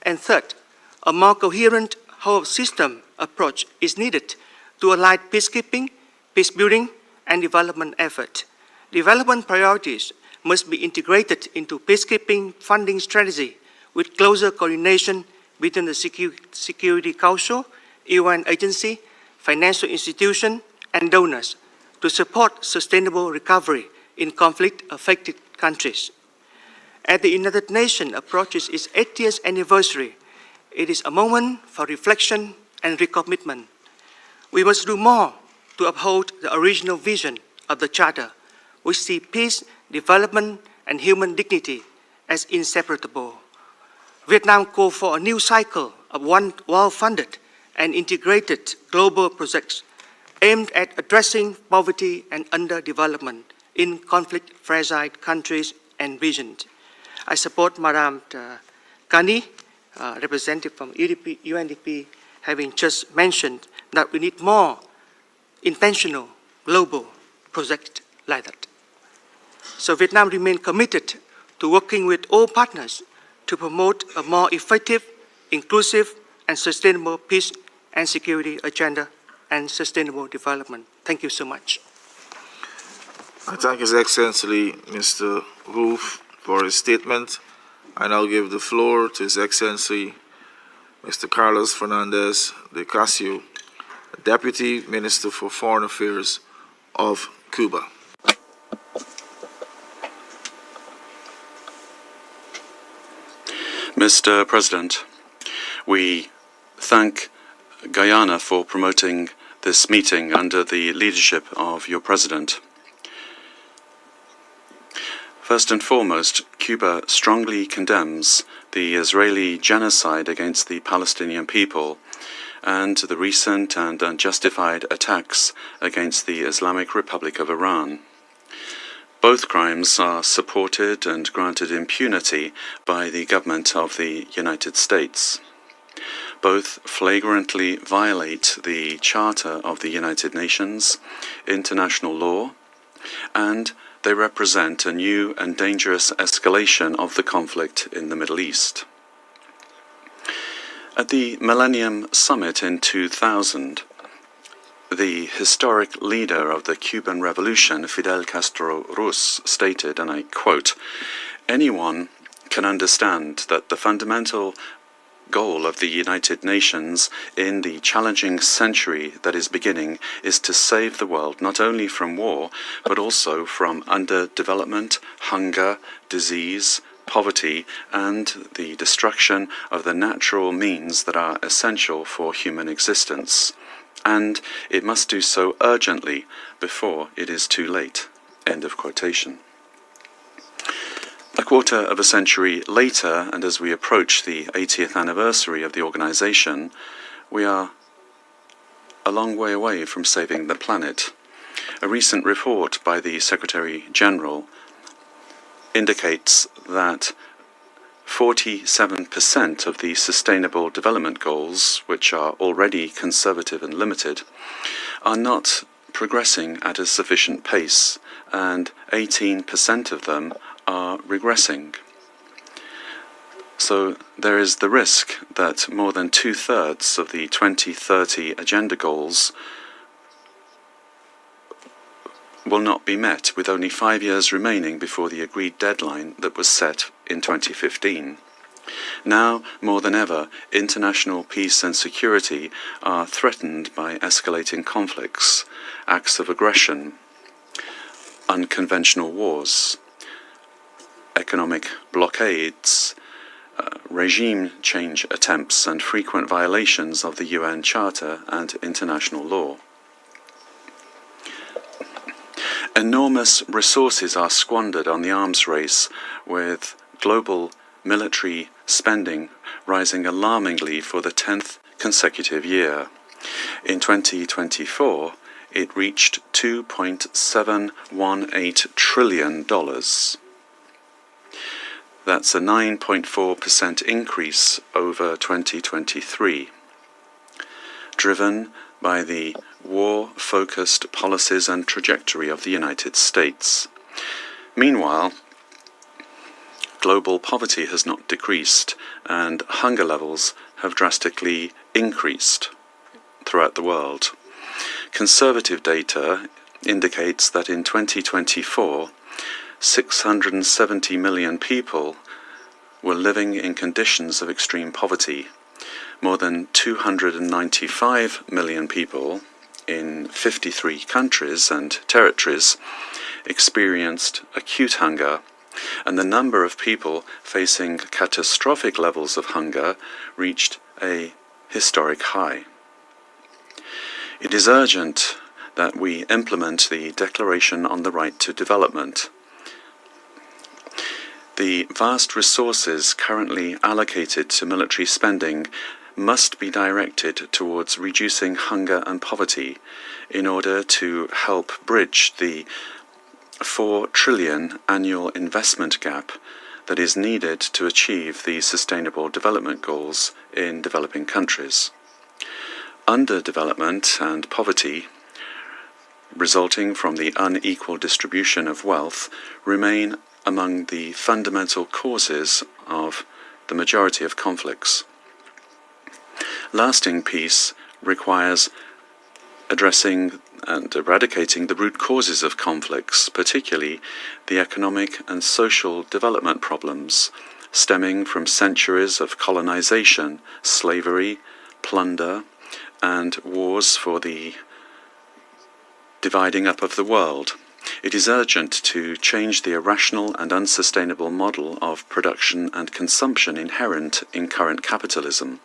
And third, a more coherent whole-system approach is needed to align peacekeeping, peace-building, and development effort. Development priorities must be integrated into peacekeeping funding strategy with closer coordination between the Security Council, UN agency, financial institutions, and donors to support sustainable recovery in conflict-affected countries. As the United Nations approaches its 80th anniversary, it is a moment for reflection and recommitment. We must do more to uphold the original vision of the Charter, which see peace, development, and human dignity as inseparable. Vietnam called for a new cycle of well-funded and integrated global projects aimed at addressing poverty and underdevelopment in conflict-fragile countries and regions. I support Madam Kani, representative from UNDP, having just mentioned that we need more intentional global projects like that. So Vietnam remains committed to working with all partners to promote a more effective, inclusive, and sustainable peace and security agenda and sustainable development. Thank you so much. I thank His Excellency Mr. Roof for his statement. I now give the floor to His Excellency Mr. Carlos Fernandez de Casio, Deputy Minister for Foreign Affairs of Cuba. Mr. President, we thank Guyana for promoting this meeting under the leadership of your President. First and foremost, Cuba strongly condemns the Israeli genocide against the Palestinian people and the recent and unjustified attacks against the Islamic Republic of Iran. Both crimes are supported and granted impunity by the government of the United States. Both flagrantly violate the Charter of the United Nations, international law, and they represent a new and dangerous escalation of the conflict in the Middle East. At the Millennium Summit in 2000, the historic leader of the Cuban Revolution, Fidel Castro Ruz, stated, and I quote, "Anyone can understand that the fundamental goal of the United Nations in the challenging century that is beginning is to save the world not only from war, but also from underdevelopment, hunger, disease, poverty, and the destruction of the natural means that are essential for human existence. And it must do so urgently before it is too late." End of quotation. A quarter of a century later, and as we approach the 80th anniversary of the organization, we are a long way away from saving the planet. A recent report by the Secretary General indicates that 47% of the Sustainable Development Goals, which are already conservative and limited, are not progressing at a sufficient pace, and 18% of them are regressing. So there is the risk that more than 2/3 of the 2030 agenda goals will not be met, with only 5 years remaining before the agreed deadline that was set in 2015. Now, more than ever, international peace and security are threatened by escalating conflicts, acts of aggression, unconventional wars, economic blockades, regime change attempts, and frequent violations of the UN Charter and international law. Enormous resources are squandered on the arms race, with global military spending rising alarmingly for the 10th consecutive year. In 2024, it reached $2.718 trillion. That's a 9.4% increase over 2023, driven by the war-focused policies and trajectory of the United States. Meanwhile, global poverty has not decreased, and hunger levels have drastically increased throughout the world. Conservative data indicates that in 2024, 670 million people were living in conditions of extreme poverty. More than 295 million people in 53 countries and territories experienced acute hunger, and the number of people facing catastrophic levels of hunger reached a historic high. It is urgent that we implement the Declaration on the Right to Development. The vast resources currently allocated to military spending must be directed towards reducing hunger and poverty in order to help bridge the 4 trillion annual investment gap that is needed to achieve the Sustainable Development Goals in developing countries. Underdevelopment and poverty, resulting from the unequal distribution of wealth, remain among the fundamental causes of the majority of conflicts. Lasting peace requires addressing and eradicating the root causes of conflicts, particularly the economic and social development problems stemming from centuries of colonization, slavery, plunder, and wars for the dividing up of the world. It is urgent to change the irrational and unsustainable model of production and consumption inherent in current capitalism.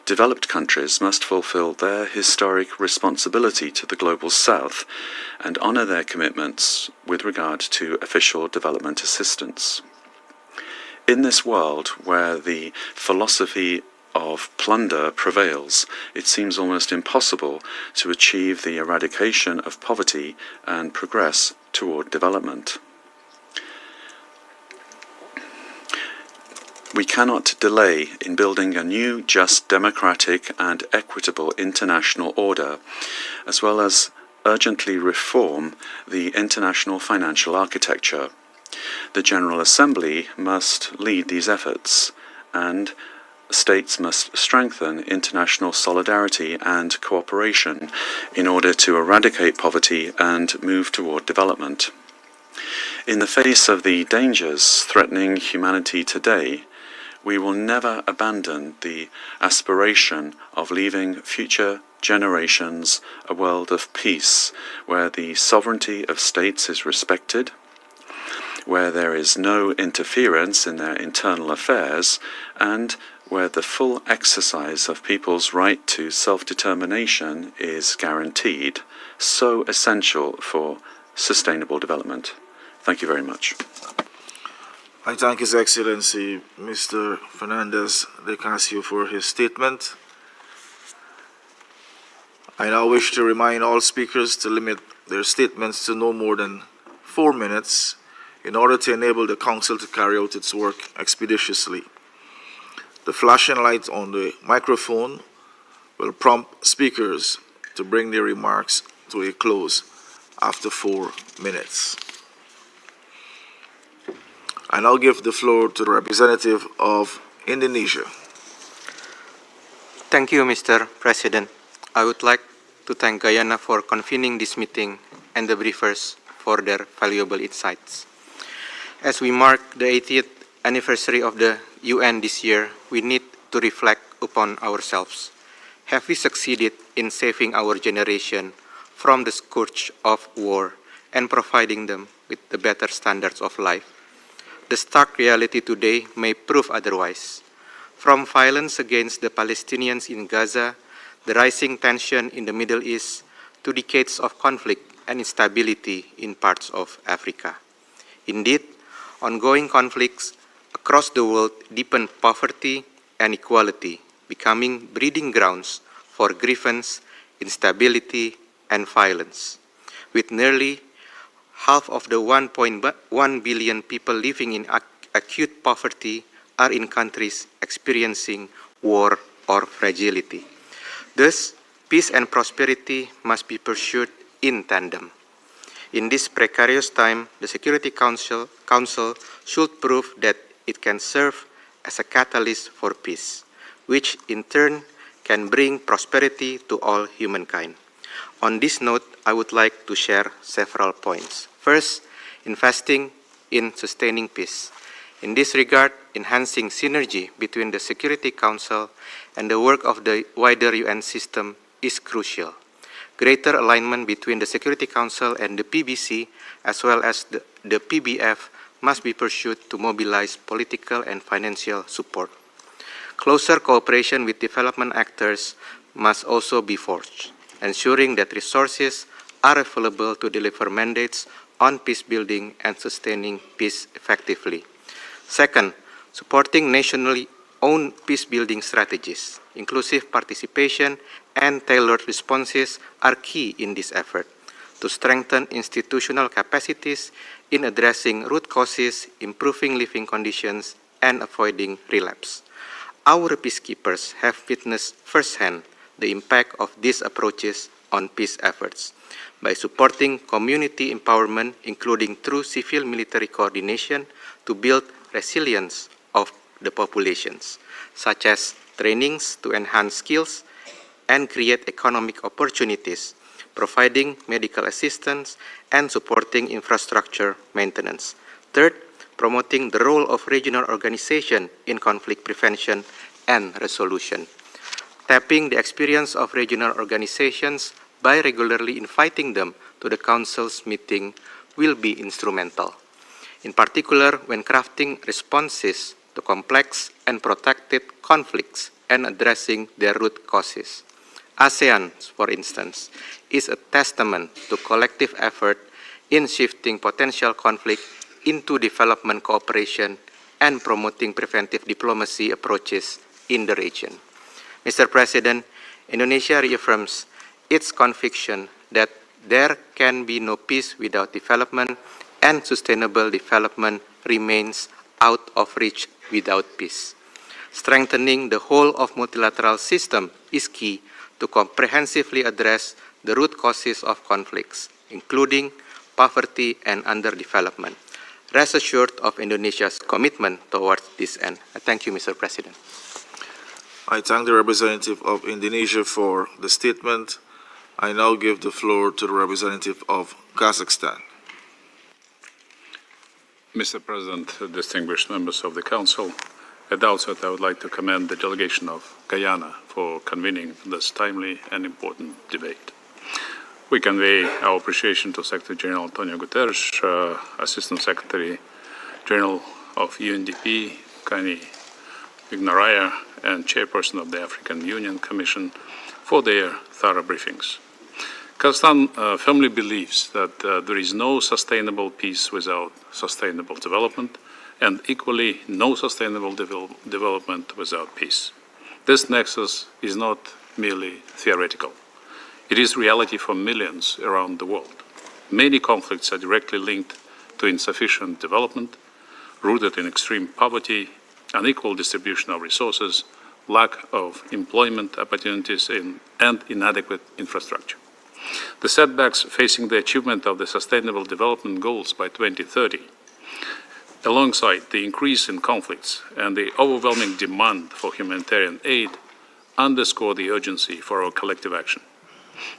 Developed countries must fulfill their historic responsibility to the Global South and honor their commitments with regard to official development assistance. In this world where the philosophy of plunder prevails, it seems almost impossible to achieve the eradication of poverty and progress toward development. We cannot delay in building a new, just, democratic, and equitable international order, as well as urgently reform the international financial architecture. The General Assembly must lead these efforts, and states must strengthen international solidarity and cooperation in order to eradicate poverty and move toward development. In the face of the dangers threatening humanity today, we will never abandon the aspiration of leaving future generations a world of peace, where the sovereignty of states is respected, where there is no interference in their internal affairs, and where the full exercise of people's right to self-determination is guaranteed, so essential for sustainable development. Thank you very much. I thank His Excellency Mr. Fernandez de Casio for his statement. I now wish to remind all speakers to limit their statements to no more than 4 minutes in order to enable the Council to carry out its work expeditiously. The flashing light on the microphone will prompt speakers to bring their remarks to a close after 4 minutes. I now give the floor to the representative of Indonesia. Thank you, Mr. President. I would like to thank Guyana for convening this meeting and the briefers for their valuable insights. As we mark the 80th anniversary of the UN this year, we need to reflect upon ourselves. Have we succeeded in saving our generation from the scourge of war and providing them with the better standards of life? The stark reality today may prove otherwise. From violence against the Palestinians in Gaza, the rising tension in the Middle East, to decades of conflict and instability in parts of Africa. Indeed, ongoing conflicts across the world deepen poverty and inequality, becoming breeding grounds for grievance, instability, and violence. With nearly half of the 1.1 billion people living in acute poverty are in countries experiencing war or fragility. Thus, peace and prosperity must be pursued in tandem. In this precarious time, the Security Council should prove that it can serve as a catalyst for peace, which in turn can bring prosperity to all humankind. On this note, I would like to share several points. First, investing in sustaining peace. In this regard, enhancing synergy between the Security Council and the work of the wider UN system is crucial. Greater alignment between the Security Council and the PBC, as well as the PBF, must be pursued to mobilize political and financial support. Closer cooperation with development actors must also be forged, ensuring that resources are available to deliver mandates on peace building and sustaining peace effectively. Second, supporting nationally owned peace building strategies. Inclusive participation and tailored responses are key in this effort to strengthen institutional capacities in addressing root causes, improving living conditions, and avoiding relapse. Our peacekeepers have witnessed firsthand the impact of these approaches on peace efforts by supporting community empowerment, including through civil-military coordination, to build resilience of the populations, such as trainings to enhance skills and create economic opportunities, providing medical assistance and supporting infrastructure maintenance. Third, promoting the role of regional organization in conflict prevention and resolution. Tapping the experience of regional organizations by regularly inviting them to the Council's meeting will be instrumental, in particular when crafting responses to complex and protracted conflicts and addressing their root causes. ASEAN, for instance, is a testament to collective effort in shifting potential conflict into development cooperation and promoting preventive diplomacy approaches in the region. Mr. President, Indonesia reaffirms its conviction that there can be no peace without development, and sustainable development remains out of reach without peace. Strengthening the whole of multilateral system is key to comprehensively address the root causes of conflicts, including poverty and underdevelopment. Rest assured of Indonesia's commitment towards this end. Thank you, Mr. President. I thank the representative of Indonesia for the statement. I now give the floor to the representative of Kazakhstan. Mr. President, distinguished members of the Council, at the outset I would like to commend the delegation of Guyana for convening this timely and important debate. We convey our appreciation to Secretary General Antonio Guterres, Assistant Secretary General of UNDP, Kani Vignaraya, and Chairperson of the African Union Commission for their thorough briefings. Kazakhstan firmly believes that there is no sustainable peace without sustainable development, and equally no sustainable development without peace. This nexus is not merely theoretical. It is reality for millions around the world. Many conflicts are directly linked to insufficient development, rooted in extreme poverty, unequal distribution of resources, lack of employment opportunities, and inadequate infrastructure. The setbacks facing the achievement of the Sustainable Development Goals by 2030, alongside the increase in conflicts and the overwhelming demand for humanitarian aid, underscore the urgency for our collective action.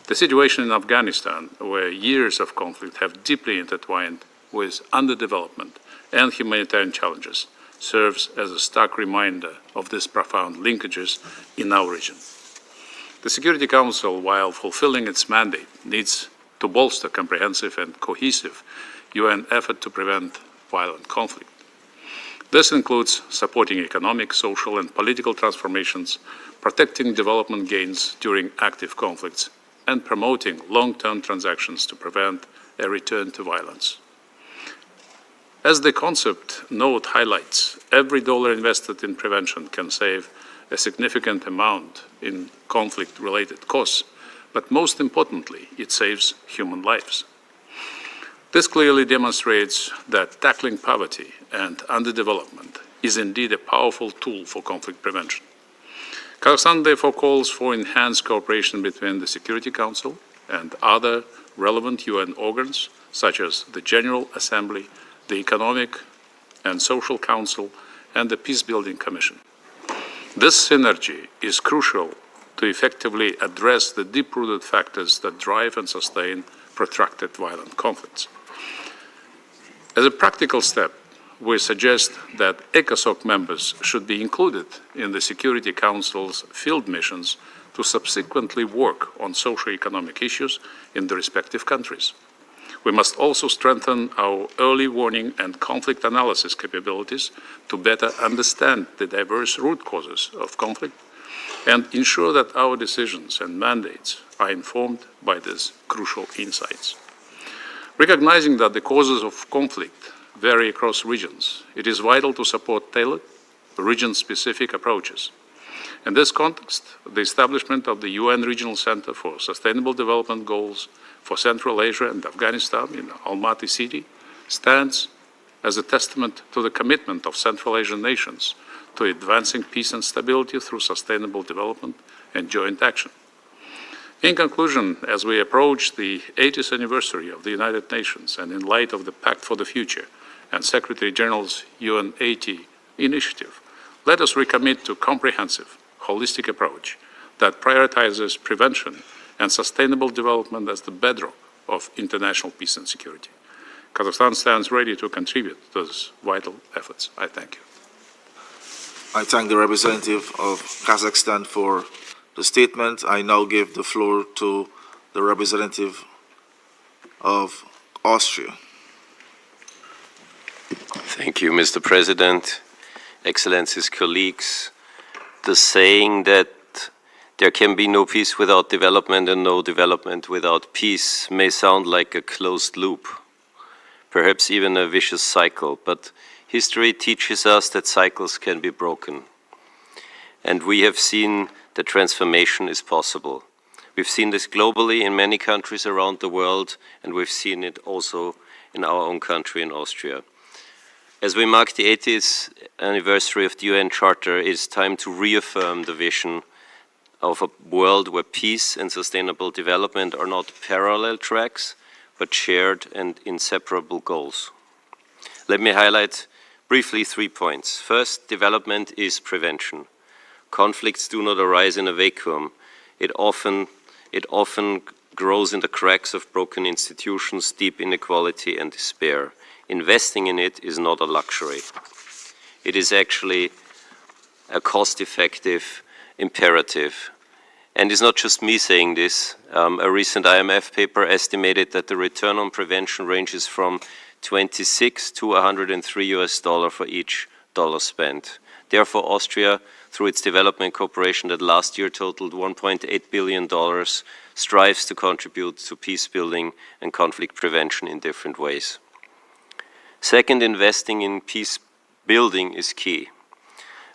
The situation in Afghanistan, where years of conflict have deeply intertwined with underdevelopment and humanitarian challenges, serves as a stark reminder of these profound linkages in our region. The Security Council, while fulfilling its mandate, needs to bolster comprehensive and cohesive UN effort to prevent violent conflict. This includes supporting economic, social, and political transformations, protecting development gains during active conflicts, and promoting long-term transactions to prevent a return to violence. As the concept note highlights, every dollar invested in prevention can save a significant amount in conflict-related costs, but most importantly, it saves human lives. This clearly demonstrates that tackling poverty and underdevelopment is indeed a powerful tool for conflict prevention. Kazakhstan therefore calls for enhanced cooperation between the Security Council and other relevant UN organs, such as the General Assembly, the Economic and Social Council, and the Peacebuilding Commission. This synergy is crucial to effectively address the deep-rooted factors that drive and sustain protracted violent conflicts. As a practical step, we suggest that ECOSOC members should be included in the Security Council's field missions to subsequently work on socio-economic issues in the respective countries. We must also strengthen our early warning and conflict analysis capabilities to better understand the diverse root causes of conflict and ensure that our decisions and mandates are informed by these crucial insights. Recognizing that the causes of conflict vary across regions, it is vital to support tailored, region-specific approaches. In this context, the establishment of the UN Regional Center for Sustainable Development Goals for Central Asia and Afghanistan in Almaty City stands as a testament to the commitment of Central Asian nations to advancing peace and stability through sustainable development and joint action. In conclusion, as we approach the 80th anniversary of the United Nations and in light of the Pact for the Future and Secretary General's UN 80 initiative, let us recommit to a comprehensive, holistic approach that prioritizes prevention and sustainable development as the bedrock of international peace and security. Kazakhstan stands ready to contribute to those vital efforts. I thank you. I thank the representative of Kazakhstan for the statement. I now give the floor to the representative of Austria. Thank you, Mr. President, Excellencies, colleagues. The saying that there can be no peace without development and no development without peace may sound like a closed loop, perhaps even a vicious cycle, but history teaches us that cycles can be broken. And we have seen that transformation is possible. We've seen this globally in many countries around the world, and we've seen it also in our own country, in Austria. As we mark the 80th anniversary of the UN Charter, it is time to reaffirm the vision of a world where peace and sustainable development are not parallel tracks, but shared and inseparable goals. Let me highlight briefly 3 points. First, development is prevention. Conflicts do not arise in a vacuum. It often grows in the cracks of broken institutions, deep inequality and despair. Investing in it is not a luxury. It is actually a cost-effective imperative. And it's not just me saying this. A recent IMF paper estimated that the return on prevention ranges from 26 to 103 US dollar for each dollar spent. Therefore, Austria, through its development cooperation that last year totaled $1.8 billion, strives to contribute to peace building and conflict prevention in different ways. Second, investing in peace building is key.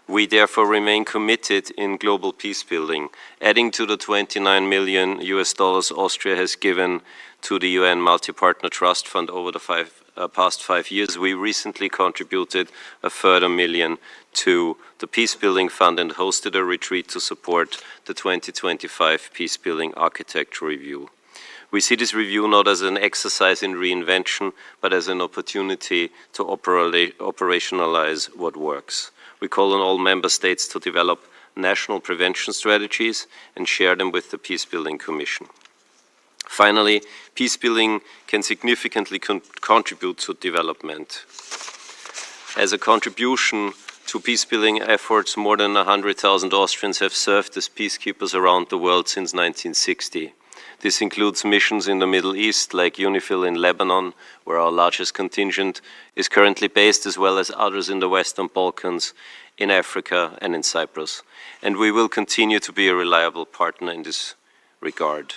We therefore remain committed in global peace building, adding to the 29 million US dollars Austria has given to the UN Multi-Partner Trust Fund over the past 5 years. We recently contributed a further $1 million to the Peace Building Fund and hosted a retreat to support the 2025 Peace Building Architecture Review. We see this review not as an exercise in reinvention, but as an opportunity to operationalize what works. We call on all member states to develop national prevention strategies and share them with the Peace Building Commission. Finally, peace building can significantly contribute to development. As a contribution to peace building efforts, more than 100,000 Austrians have served as peacekeepers around the world since 1960. This includes missions in the Middle East, like UNIFIL in Lebanon, where our largest contingent is currently based, as well as others in the Western Balkans, in Africa, and in Cyprus. And we will continue to be a reliable partner in this regard.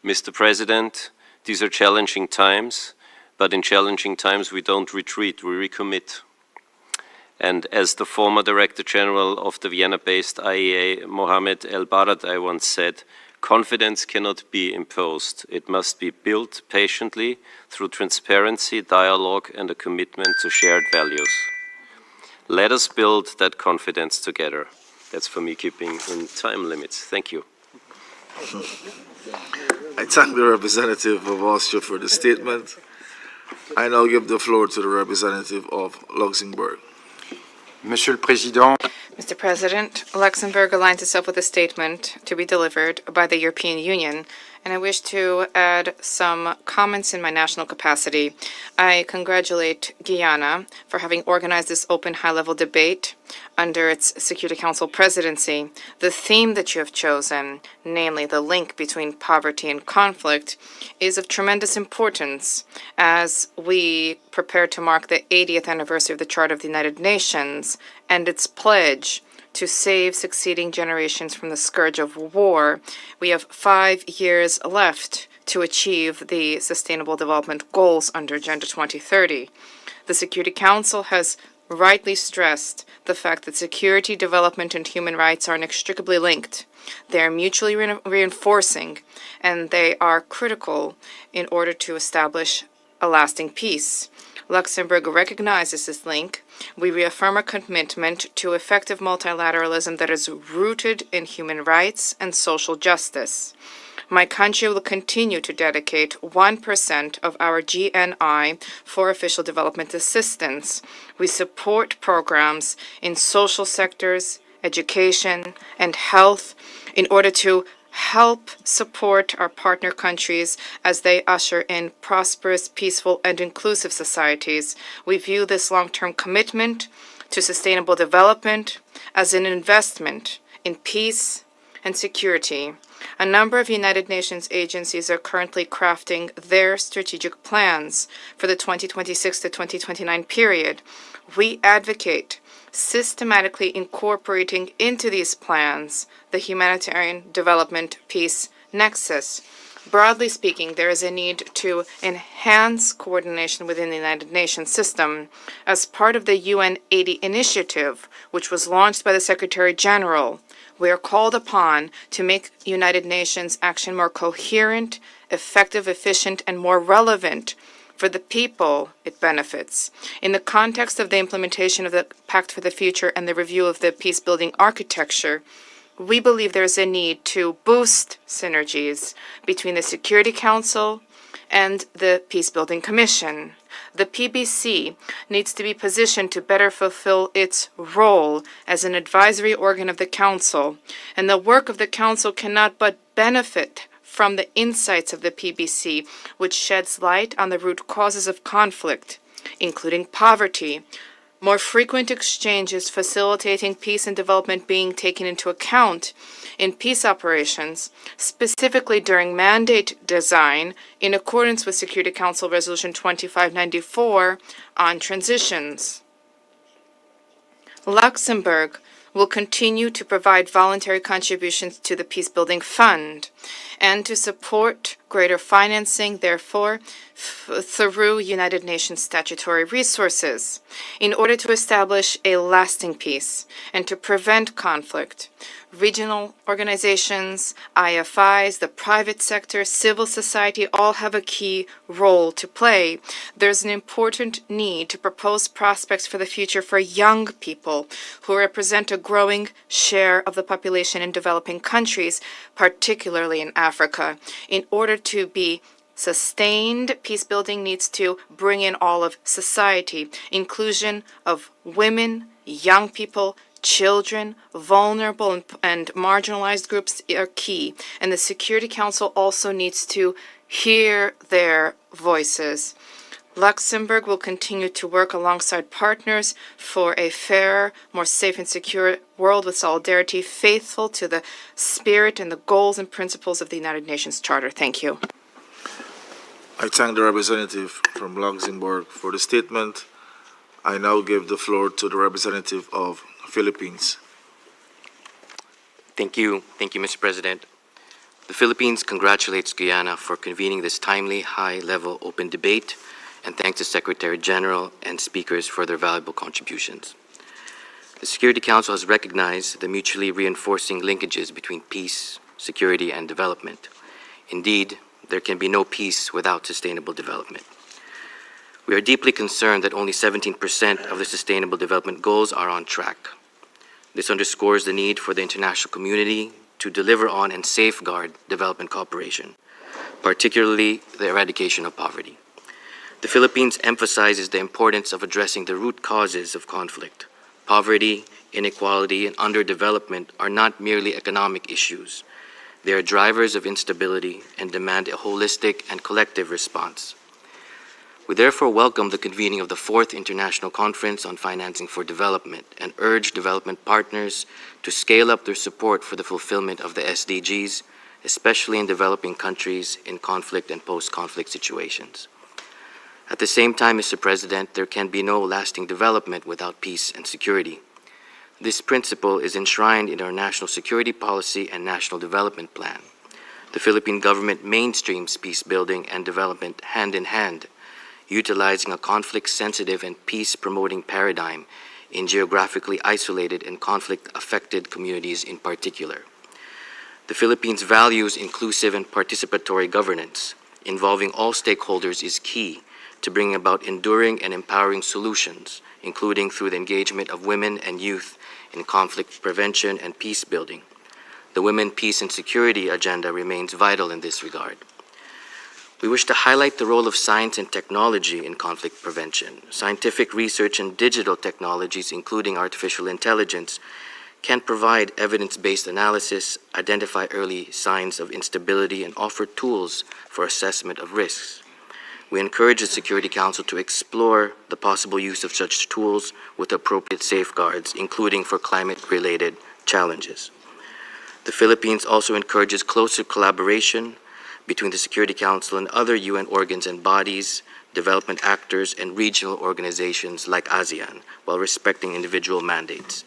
Mr. President, these are challenging times, but in challenging times we don't retreat, we recommit. And as the former Director General of the Vienna-based IEA, Mohammed El-Baradei, once said, confidence cannot be imposed. It must be built patiently through transparency, dialogue, and a commitment to shared values. Let us build that confidence together. That's for me keeping in time limits. Thank you. I thank the representative of Austria for the statement. I now give the floor to the representative of Luxembourg. Monsieur le Président, Mr. President, Luxembourg aligns itself with a statement to be delivered by the European Union, and I wish to add some comments in my national capacity. I congratulate Guyana for having organized this open high-level debate under its Security Council presidency. The theme that you have chosen, namely the link between poverty and conflict, is of tremendous importance as we prepare to mark the 80th anniversary of the Charter of the United Nations and its pledge to save succeeding generations from the scourge of war. We have 5 years left to achieve the Sustainable Development Goals under Agenda 2030. The Security Council has rightly stressed the fact that security, development, and human rights are inextricably linked. They are mutually reinforcing, and they are critical in order to establish a lasting peace. Luxembourg recognizes this link. We reaffirm our commitment to effective multilateralism that is rooted in human rights and social justice. My country will continue to dedicate 1% of our GNI for official development assistance. We support programs in social sectors, education, and health in order to help support our partner countries as they usher in prosperous, peaceful, and inclusive societies. We view this long-term commitment to sustainable development as an investment in peace and security. A number of United Nations agencies are currently crafting their strategic plans for the 2026 to 2029 period. We advocate systematically incorporating into these plans the humanitarian development peace nexus. Broadly speaking, there is a need to enhance coordination within the United Nations system. As part of the UN 80 initiative, which was launched by the Secretary General, we are called upon to make United Nations action more coherent, effective, efficient, and more relevant for the people it benefits. In the context of the implementation of the Pact for the Future and the review of the peace-building architecture, we believe there is a need to boost synergies between the Security Council and the Peace-Building Commission. The PBC needs to be positioned to better fulfill its role as an advisory organ of the Council, and the work of the Council cannot but benefit from the insights of the PBC, which sheds light on the root causes of conflict, including poverty, more frequent exchanges facilitating peace and development being taken into account in peace operations, specifically during mandate design in accordance with Security Council Resolution 2594 on transitions. Luxembourg will continue to provide voluntary contributions to the Peacebuilding Fund and to support greater financing, therefore, through United Nations statutory resources in order to establish a lasting peace and to prevent conflict. Regional organizations, IFIs, the private sector, civil society all have a key role to play. There's an important need to propose prospects for the future for young people who represent a growing share of the population in developing countries, particularly in Africa. In order to be sustained, peace building needs to bring in all of society, inclusion of women, young people, children, vulnerable and marginalized groups are key, and the Security Council also needs to hear their voices. Luxembourg will continue to work alongside partners for a fairer, more safe and secure world with solidarity, faithful to the spirit and the goals and principles of the United Nations Charter. Thank you. I thank the representative from Luxembourg for the statement. I now give the floor to the representative of Philippines. Thank you, Mr. President. The Philippines congratulates Guyana for convening this timely, high-level open debate and thanks the Secretary General and speakers for their valuable contributions. The Security Council has recognized the mutually reinforcing linkages between peace, security, and development. Indeed, there can be no peace without sustainable development. We are deeply concerned that only 17% of the Sustainable Development Goals are on track. This underscores the need for the international community to deliver on and safeguard development cooperation, particularly the eradication of poverty. The Philippines emphasizes the importance of addressing the root causes of conflict. Poverty, inequality, and underdevelopment are not merely economic issues. They are drivers of instability and demand a holistic and collective response. We therefore welcome the convening of the 4th International Conference on Financing for Development and urge development partners to scale up their support for the fulfillment of the SDGs, especially in developing countries in conflict and post-conflict situations. At the same time, Mr. President, there can be no lasting development without peace and security. This principle is enshrined in our national security policy and national development plan. The Philippine government mainstreams peace building and development hand in hand, utilizing a conflict-sensitive and peace-promoting paradigm in geographically isolated and conflict-affected communities in particular. The Philippines values inclusive and participatory governance. Involving all stakeholders is key to bring about enduring and empowering solutions, including through the engagement of women and youth in conflict prevention and peace building. The Women, Peace and Security agenda remains vital in this regard. We wish to highlight the role of science and technology in conflict prevention. Scientific research and digital technologies, including artificial intelligence, can provide evidence-based analysis, identify early signs of instability, and offer tools for assessment of risks. We encourage the Security Council to explore the possible use of such tools with appropriate safeguards, including for climate-related challenges. The Philippines also encourages closer collaboration between the Security Council and other UN organs and bodies, development actors, and regional organizations like ASEAN, while respecting individual mandates.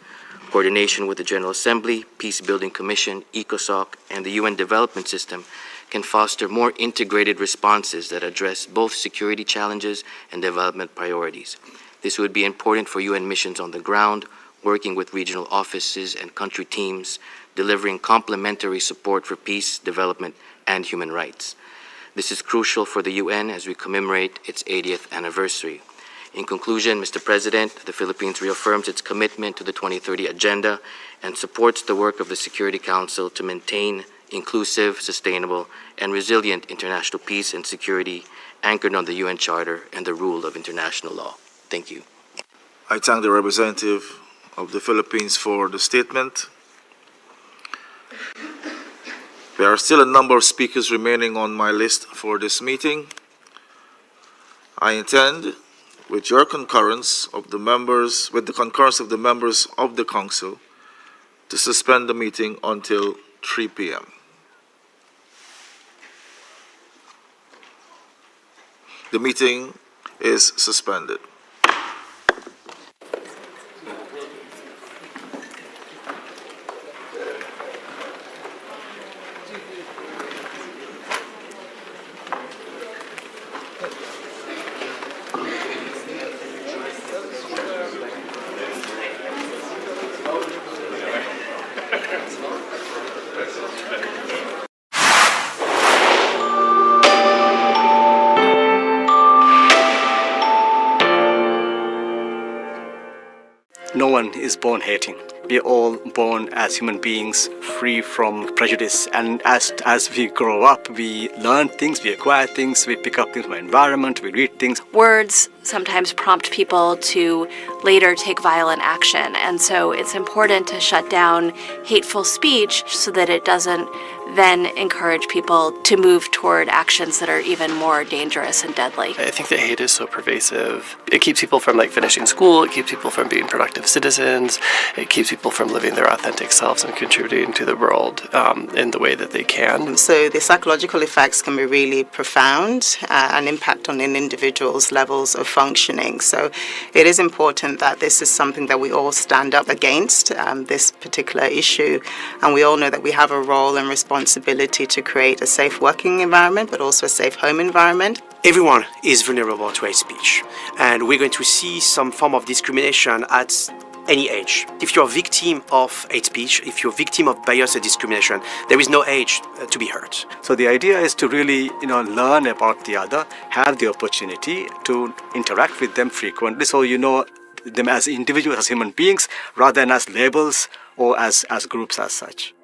Coordination with the General Assembly, Peace Building Commission, ECOSOC, and the UN Development System can foster more integrated responses that address both security challenges and development priorities. This would be important for UN missions on the ground, working with regional offices and country teams, delivering complementary support for peace, development, and human rights. This is crucial for the UN as we commemorate its 80th anniversary. In conclusion, Mr. President, the Philippines reaffirms its commitment to the 2030 Agenda and supports the work of the Security Council to maintain inclusive, sustainable, and resilient international peace and security anchored on the UN Charter and the rule of international law. Thank you. I thank the representative of the Philippines for the statement. There are still a number of speakers remaining on my list for this meeting. I intend with your concurrence of the members, with the concurrence of the members of the Council, to suspend the meeting until 3 p.m. The meeting is suspended. No one is born hating. We're all born as human beings, free from prejudice. And as we grow up, we learn things, we acquire things, we pick up things from our environment, we read things. Words sometimes prompt people to later take violent action. And so it's important to shut down hateful speech so that it doesn't then encourage people to move toward actions that are even more dangerous and deadly. I think that hate is so pervasive. It keeps people from finishing school, it keeps people from being productive citizens, it keeps people from living their authentic selves and contributing to the world in the way that they can. So the psychological effects can be really profound and impact on an individual's levels of functioning. So it is important that this is something that we all stand up against, this particular issue, and we all know that we have a role and responsibility to create a safe working environment, but also a safe home environment. Everyone is vulnerable to hate speech, and we're going to see some form of discrimination at any age. If you're a victim of hate speech, if you're a victim of bias and discrimination, there is no age to be hurt. So the idea is to really, learn about the other, have the opportunity to interact with them frequently, so you know them as individuals, as human beings, rather than as labels or as groups as such.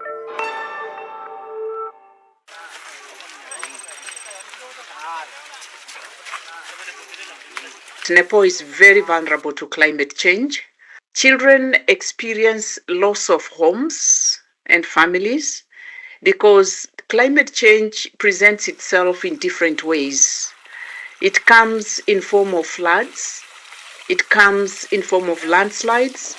Nepal is very vulnerable to climate change. Children experience loss of homes and families because climate change presents itself in different ways. It comes in form of floods, it comes in form of landslides,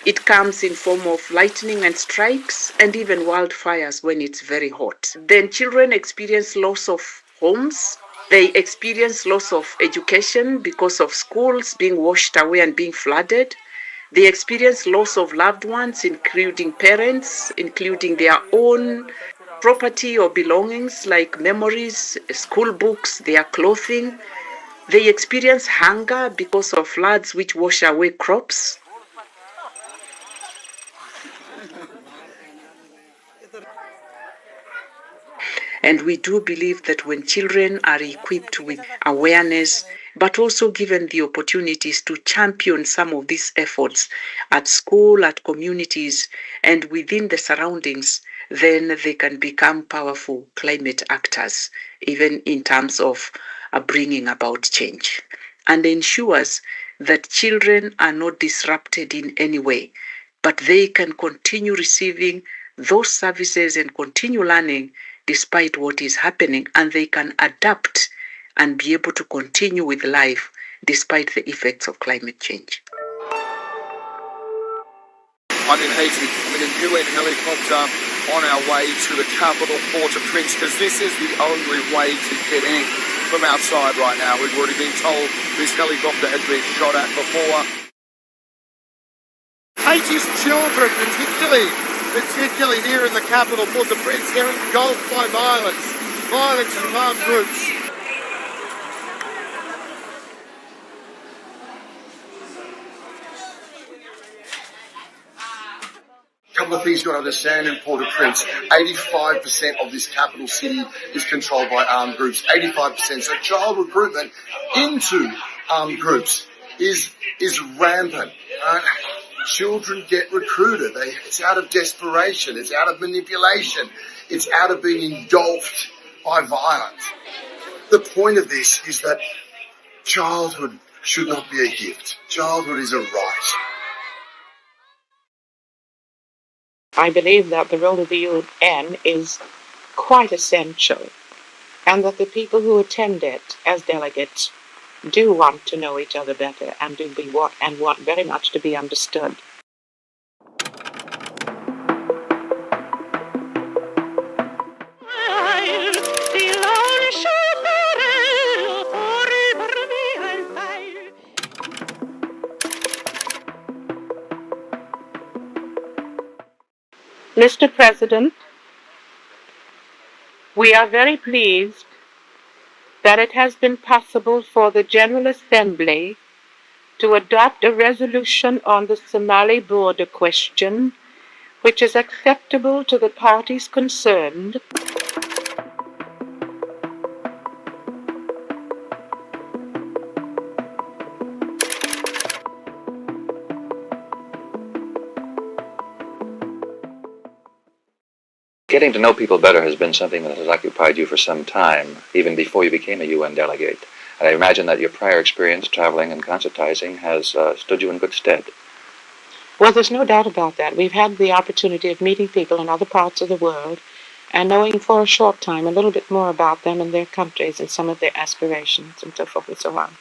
it comes in form of lightning and strikes, and even wildfires when it's very hot. Then children experience loss of homes. They experience loss of education because of schools being washed away and being flooded. They experience loss of loved ones, including parents, including their own property or belongings like memories, school books, their clothing. They experience hunger because of floods which wash away crops. And we do believe that when children are equipped with awareness, but also given the opportunities to champion some of these efforts at school, at communities, and within the surroundings, then they can become powerful climate actors, even in terms of bringing about change, and ensures that children are not disrupted in any way, but they can continue receiving those services and continue learning despite what is happening, and they can adapt and be able to continue with life despite the effects of climate change. I'm in Haiti with a UN helicopter on our way to the capital, Port-au-Prince, because this is the only way to get in from outside right now. We've already been told this helicopter had been shot at before. Haiti's children, particularly here in the capital, Port-au-Prince, they're engulfed by violence and armed groups. A couple of things you've got to understand in Port-au-Prince. 85% of this capital city is controlled by armed groups. 85%. So child recruitment into armed groups is rampant. Children get recruited. It's out of desperation. It's out of manipulation. It's out of being engulfed by violence. The point of this is that childhood should not be a gift. Childhood is a right. I believe that the role of the UN is quite essential, and that the people who attend it as delegates do want to know each other better and want very much to be understood. Mr. President, we are very pleased that it has been possible for the General Assembly to adopt a resolution on the Somali border question, which is acceptable to the parties concerned. Getting to know people better has been something that has occupied you for some time, even before you became a UN delegate. And I imagine that your prior experience traveling and concertizing has stood you in good stead. Well, there's no doubt about that. We've had the opportunity of meeting people in other parts of the world and knowing for a short time a little bit more about them and their countries and some of their aspirations and so forth and so on.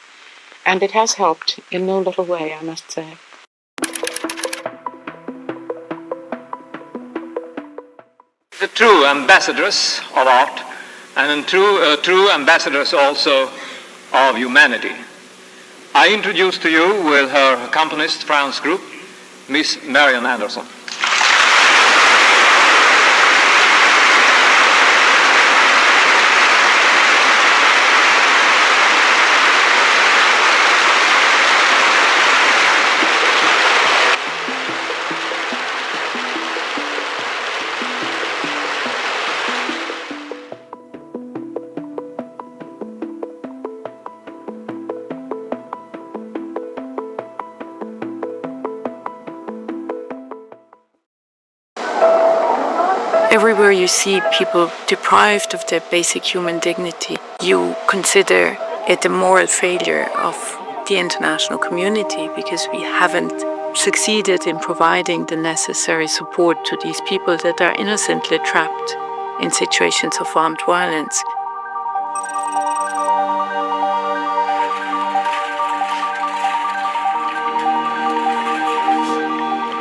And it has helped in no little way, I must say. The true ambassadress of art and true ambassadress also of humanity. I introduce to you with her accompanist France group, Miss Marian Anderson. Everywhere you see people deprived of their basic human dignity, you consider it a moral failure of the international community because we haven't succeeded in providing the necessary support to these people that are innocently trapped in situations of armed violence.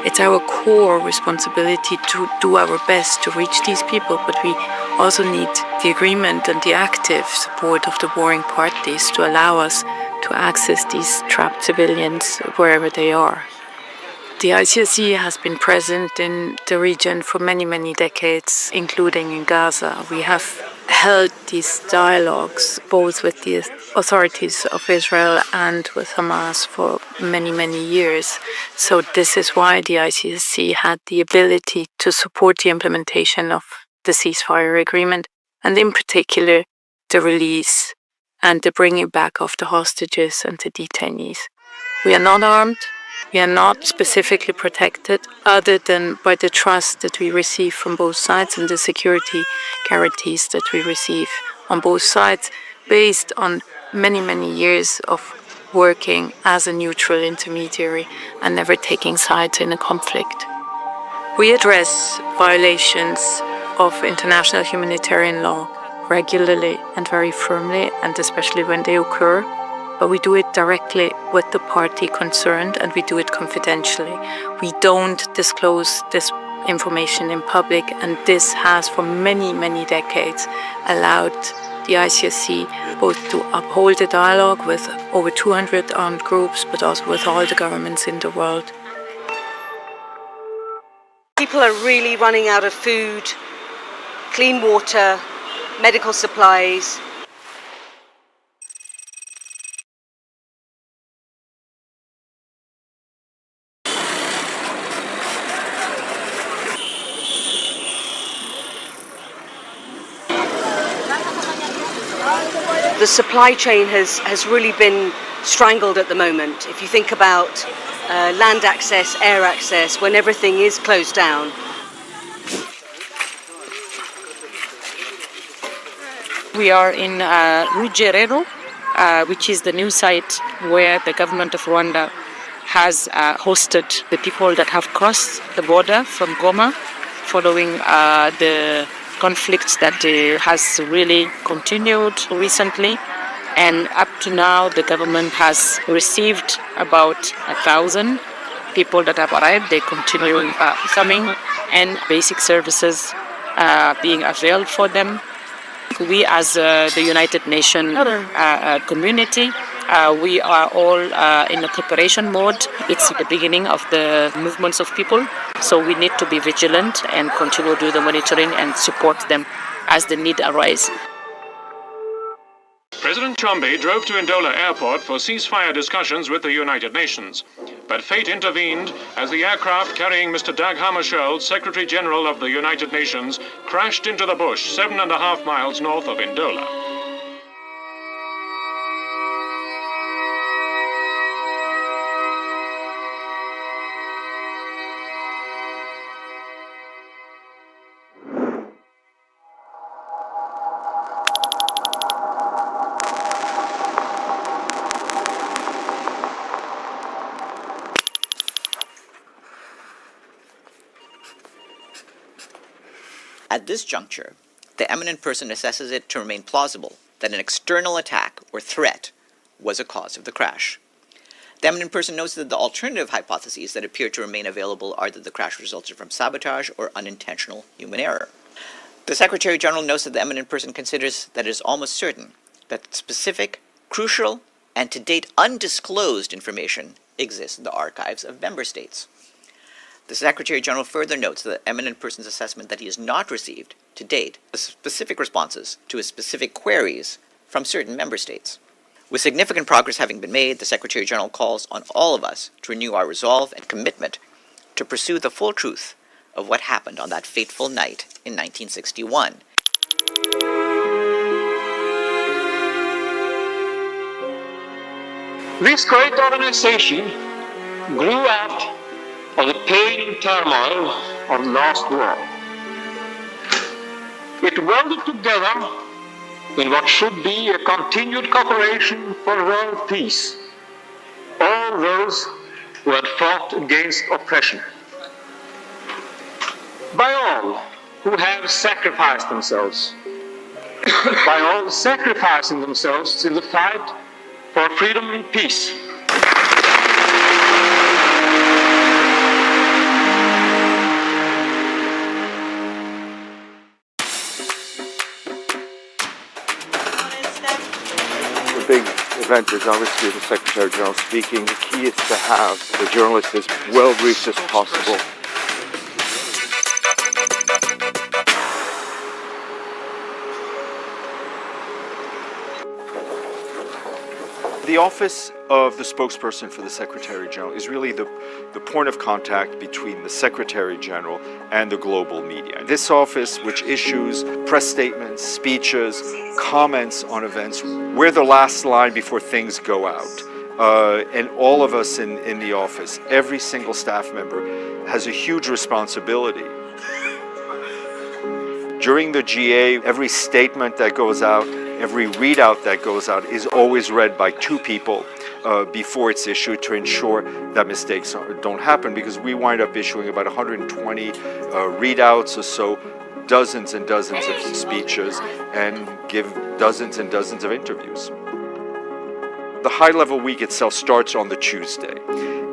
It's our core responsibility to do our best to reach these people, but we also need the agreement and the active support of the warring parties to allow us to access these trapped civilians wherever they are. The ICRC has been present in the region for many, many decades, including in Gaza. We have held these dialogues both with the authorities of Israel and with Hamas for many, many years. So this is why the ICRC had the ability to support the implementation of the ceasefire agreement, and in particular the release and the bringing back of the hostages and the detainees. We are not armed. We are not specifically protected other than by the trust that we receive from both sides and the security guarantees that we receive on both sides based on many, many years of working as a neutral intermediary and never taking sides in a conflict. We address violations of international humanitarian law regularly and very firmly, and especially when they occur. But we do it directly with the party concerned, and we do it confidentially. We don't disclose this information in public, and this has for many, many decades allowed the ICRC both to uphold the dialogue with over 200 armed groups, but also with all the governments in the world. People are really running out of food, clean water, medical supplies. The supply chain has really been strangled at the moment. If you think about land access, air access, when everything is closed down. We are in Rugerero, which is the new site where the government of Rwanda has hosted the people that have crossed the border from Goma following the conflict that has really continued recently. And up to now, the government has received about 1,000 people that have arrived. They continue coming, and basic services being availed for them. We, as the United Nations community, we are all in a preparation mode. It's the beginning of the movements of people, so we need to be vigilant and continue to do the monitoring and support them as the need arises. President Chombe drove to Ndola Airport for ceasefire discussions with the United Nations. But fate intervened as the aircraft carrying Mr. Dag Hammarskjöld, Secretary General of the United Nations, crashed into the bush 7.5 miles north of Ndola. At this juncture, the eminent person assesses it to remain plausible that an external attack or threat was a cause of the crash. The eminent person notes that the alternative hypotheses that appear to remain available are that the crash resulted from sabotage or unintentional human error. The Secretary General notes that the eminent person considers that it is almost certain that specific, crucial, and to date undisclosed information exists in the archives of member states. The Secretary General further notes the eminent person's assessment that he has not received, to date, the specific responses to his specific queries from certain member states. With significant progress having been made, the Secretary General calls on all of us to renew our resolve and commitment to pursue the full truth of what happened on that fateful night in 1961. This great organization grew out of the pain and turmoil of the last war. It welded together in what should be a continued cooperation for world peace, all those who had fought against oppression. By all who have sacrificed themselves, by all sacrificing themselves in the fight for freedom and peace. Big event is obviously the Secretary General speaking. The key is to have the journalists as well briefed as possible. The office of the spokesperson for the Secretary General is really the point of contact between the Secretary General and the global media. This office, which issues press statements, speeches, comments on events, we're the last line before things go out. And all of us in the office, every single staff member, has a huge responsibility. During the GA, every statement that goes out, every readout that goes out is always read by two people before it's issued to ensure that mistakes don't happen, because we wind up issuing about 120 readouts or so, dozens and dozens of speeches, and give dozens and dozens of interviews. The high-level week itself starts on the Tuesday,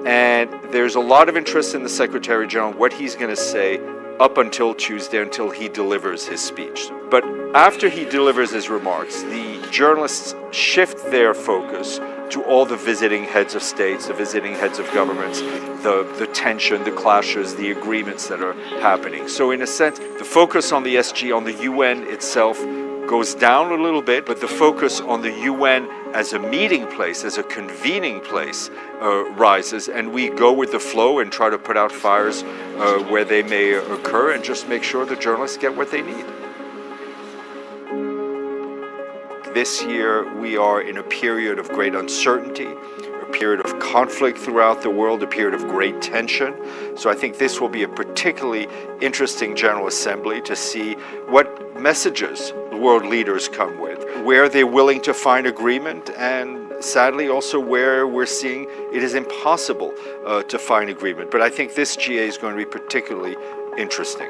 and there's a lot of interest in the Secretary General, what he's going to say up until Tuesday, until he delivers his speech. But after he delivers his remarks, the journalists shift their focus to all the visiting heads of states, the visiting heads of governments, the tension, the clashes, the agreements that are happening. So in a sense, the focus on the SG, on the UN itself, goes down a little bit, but the focus on the UN as a meeting place, as a convening place, rises, and we go with the flow and try to put out fires where they may occur and just make sure the journalists get what they need. This year we are in a period of great uncertainty, a period of conflict throughout the world, a period of great tension. So I think this will be a particularly interesting General Assembly to see what messages world leaders come with, where they're willing to find agreement, and sadly also where we're seeing it is impossible to find agreement. But I think this GA is going to be particularly interesting.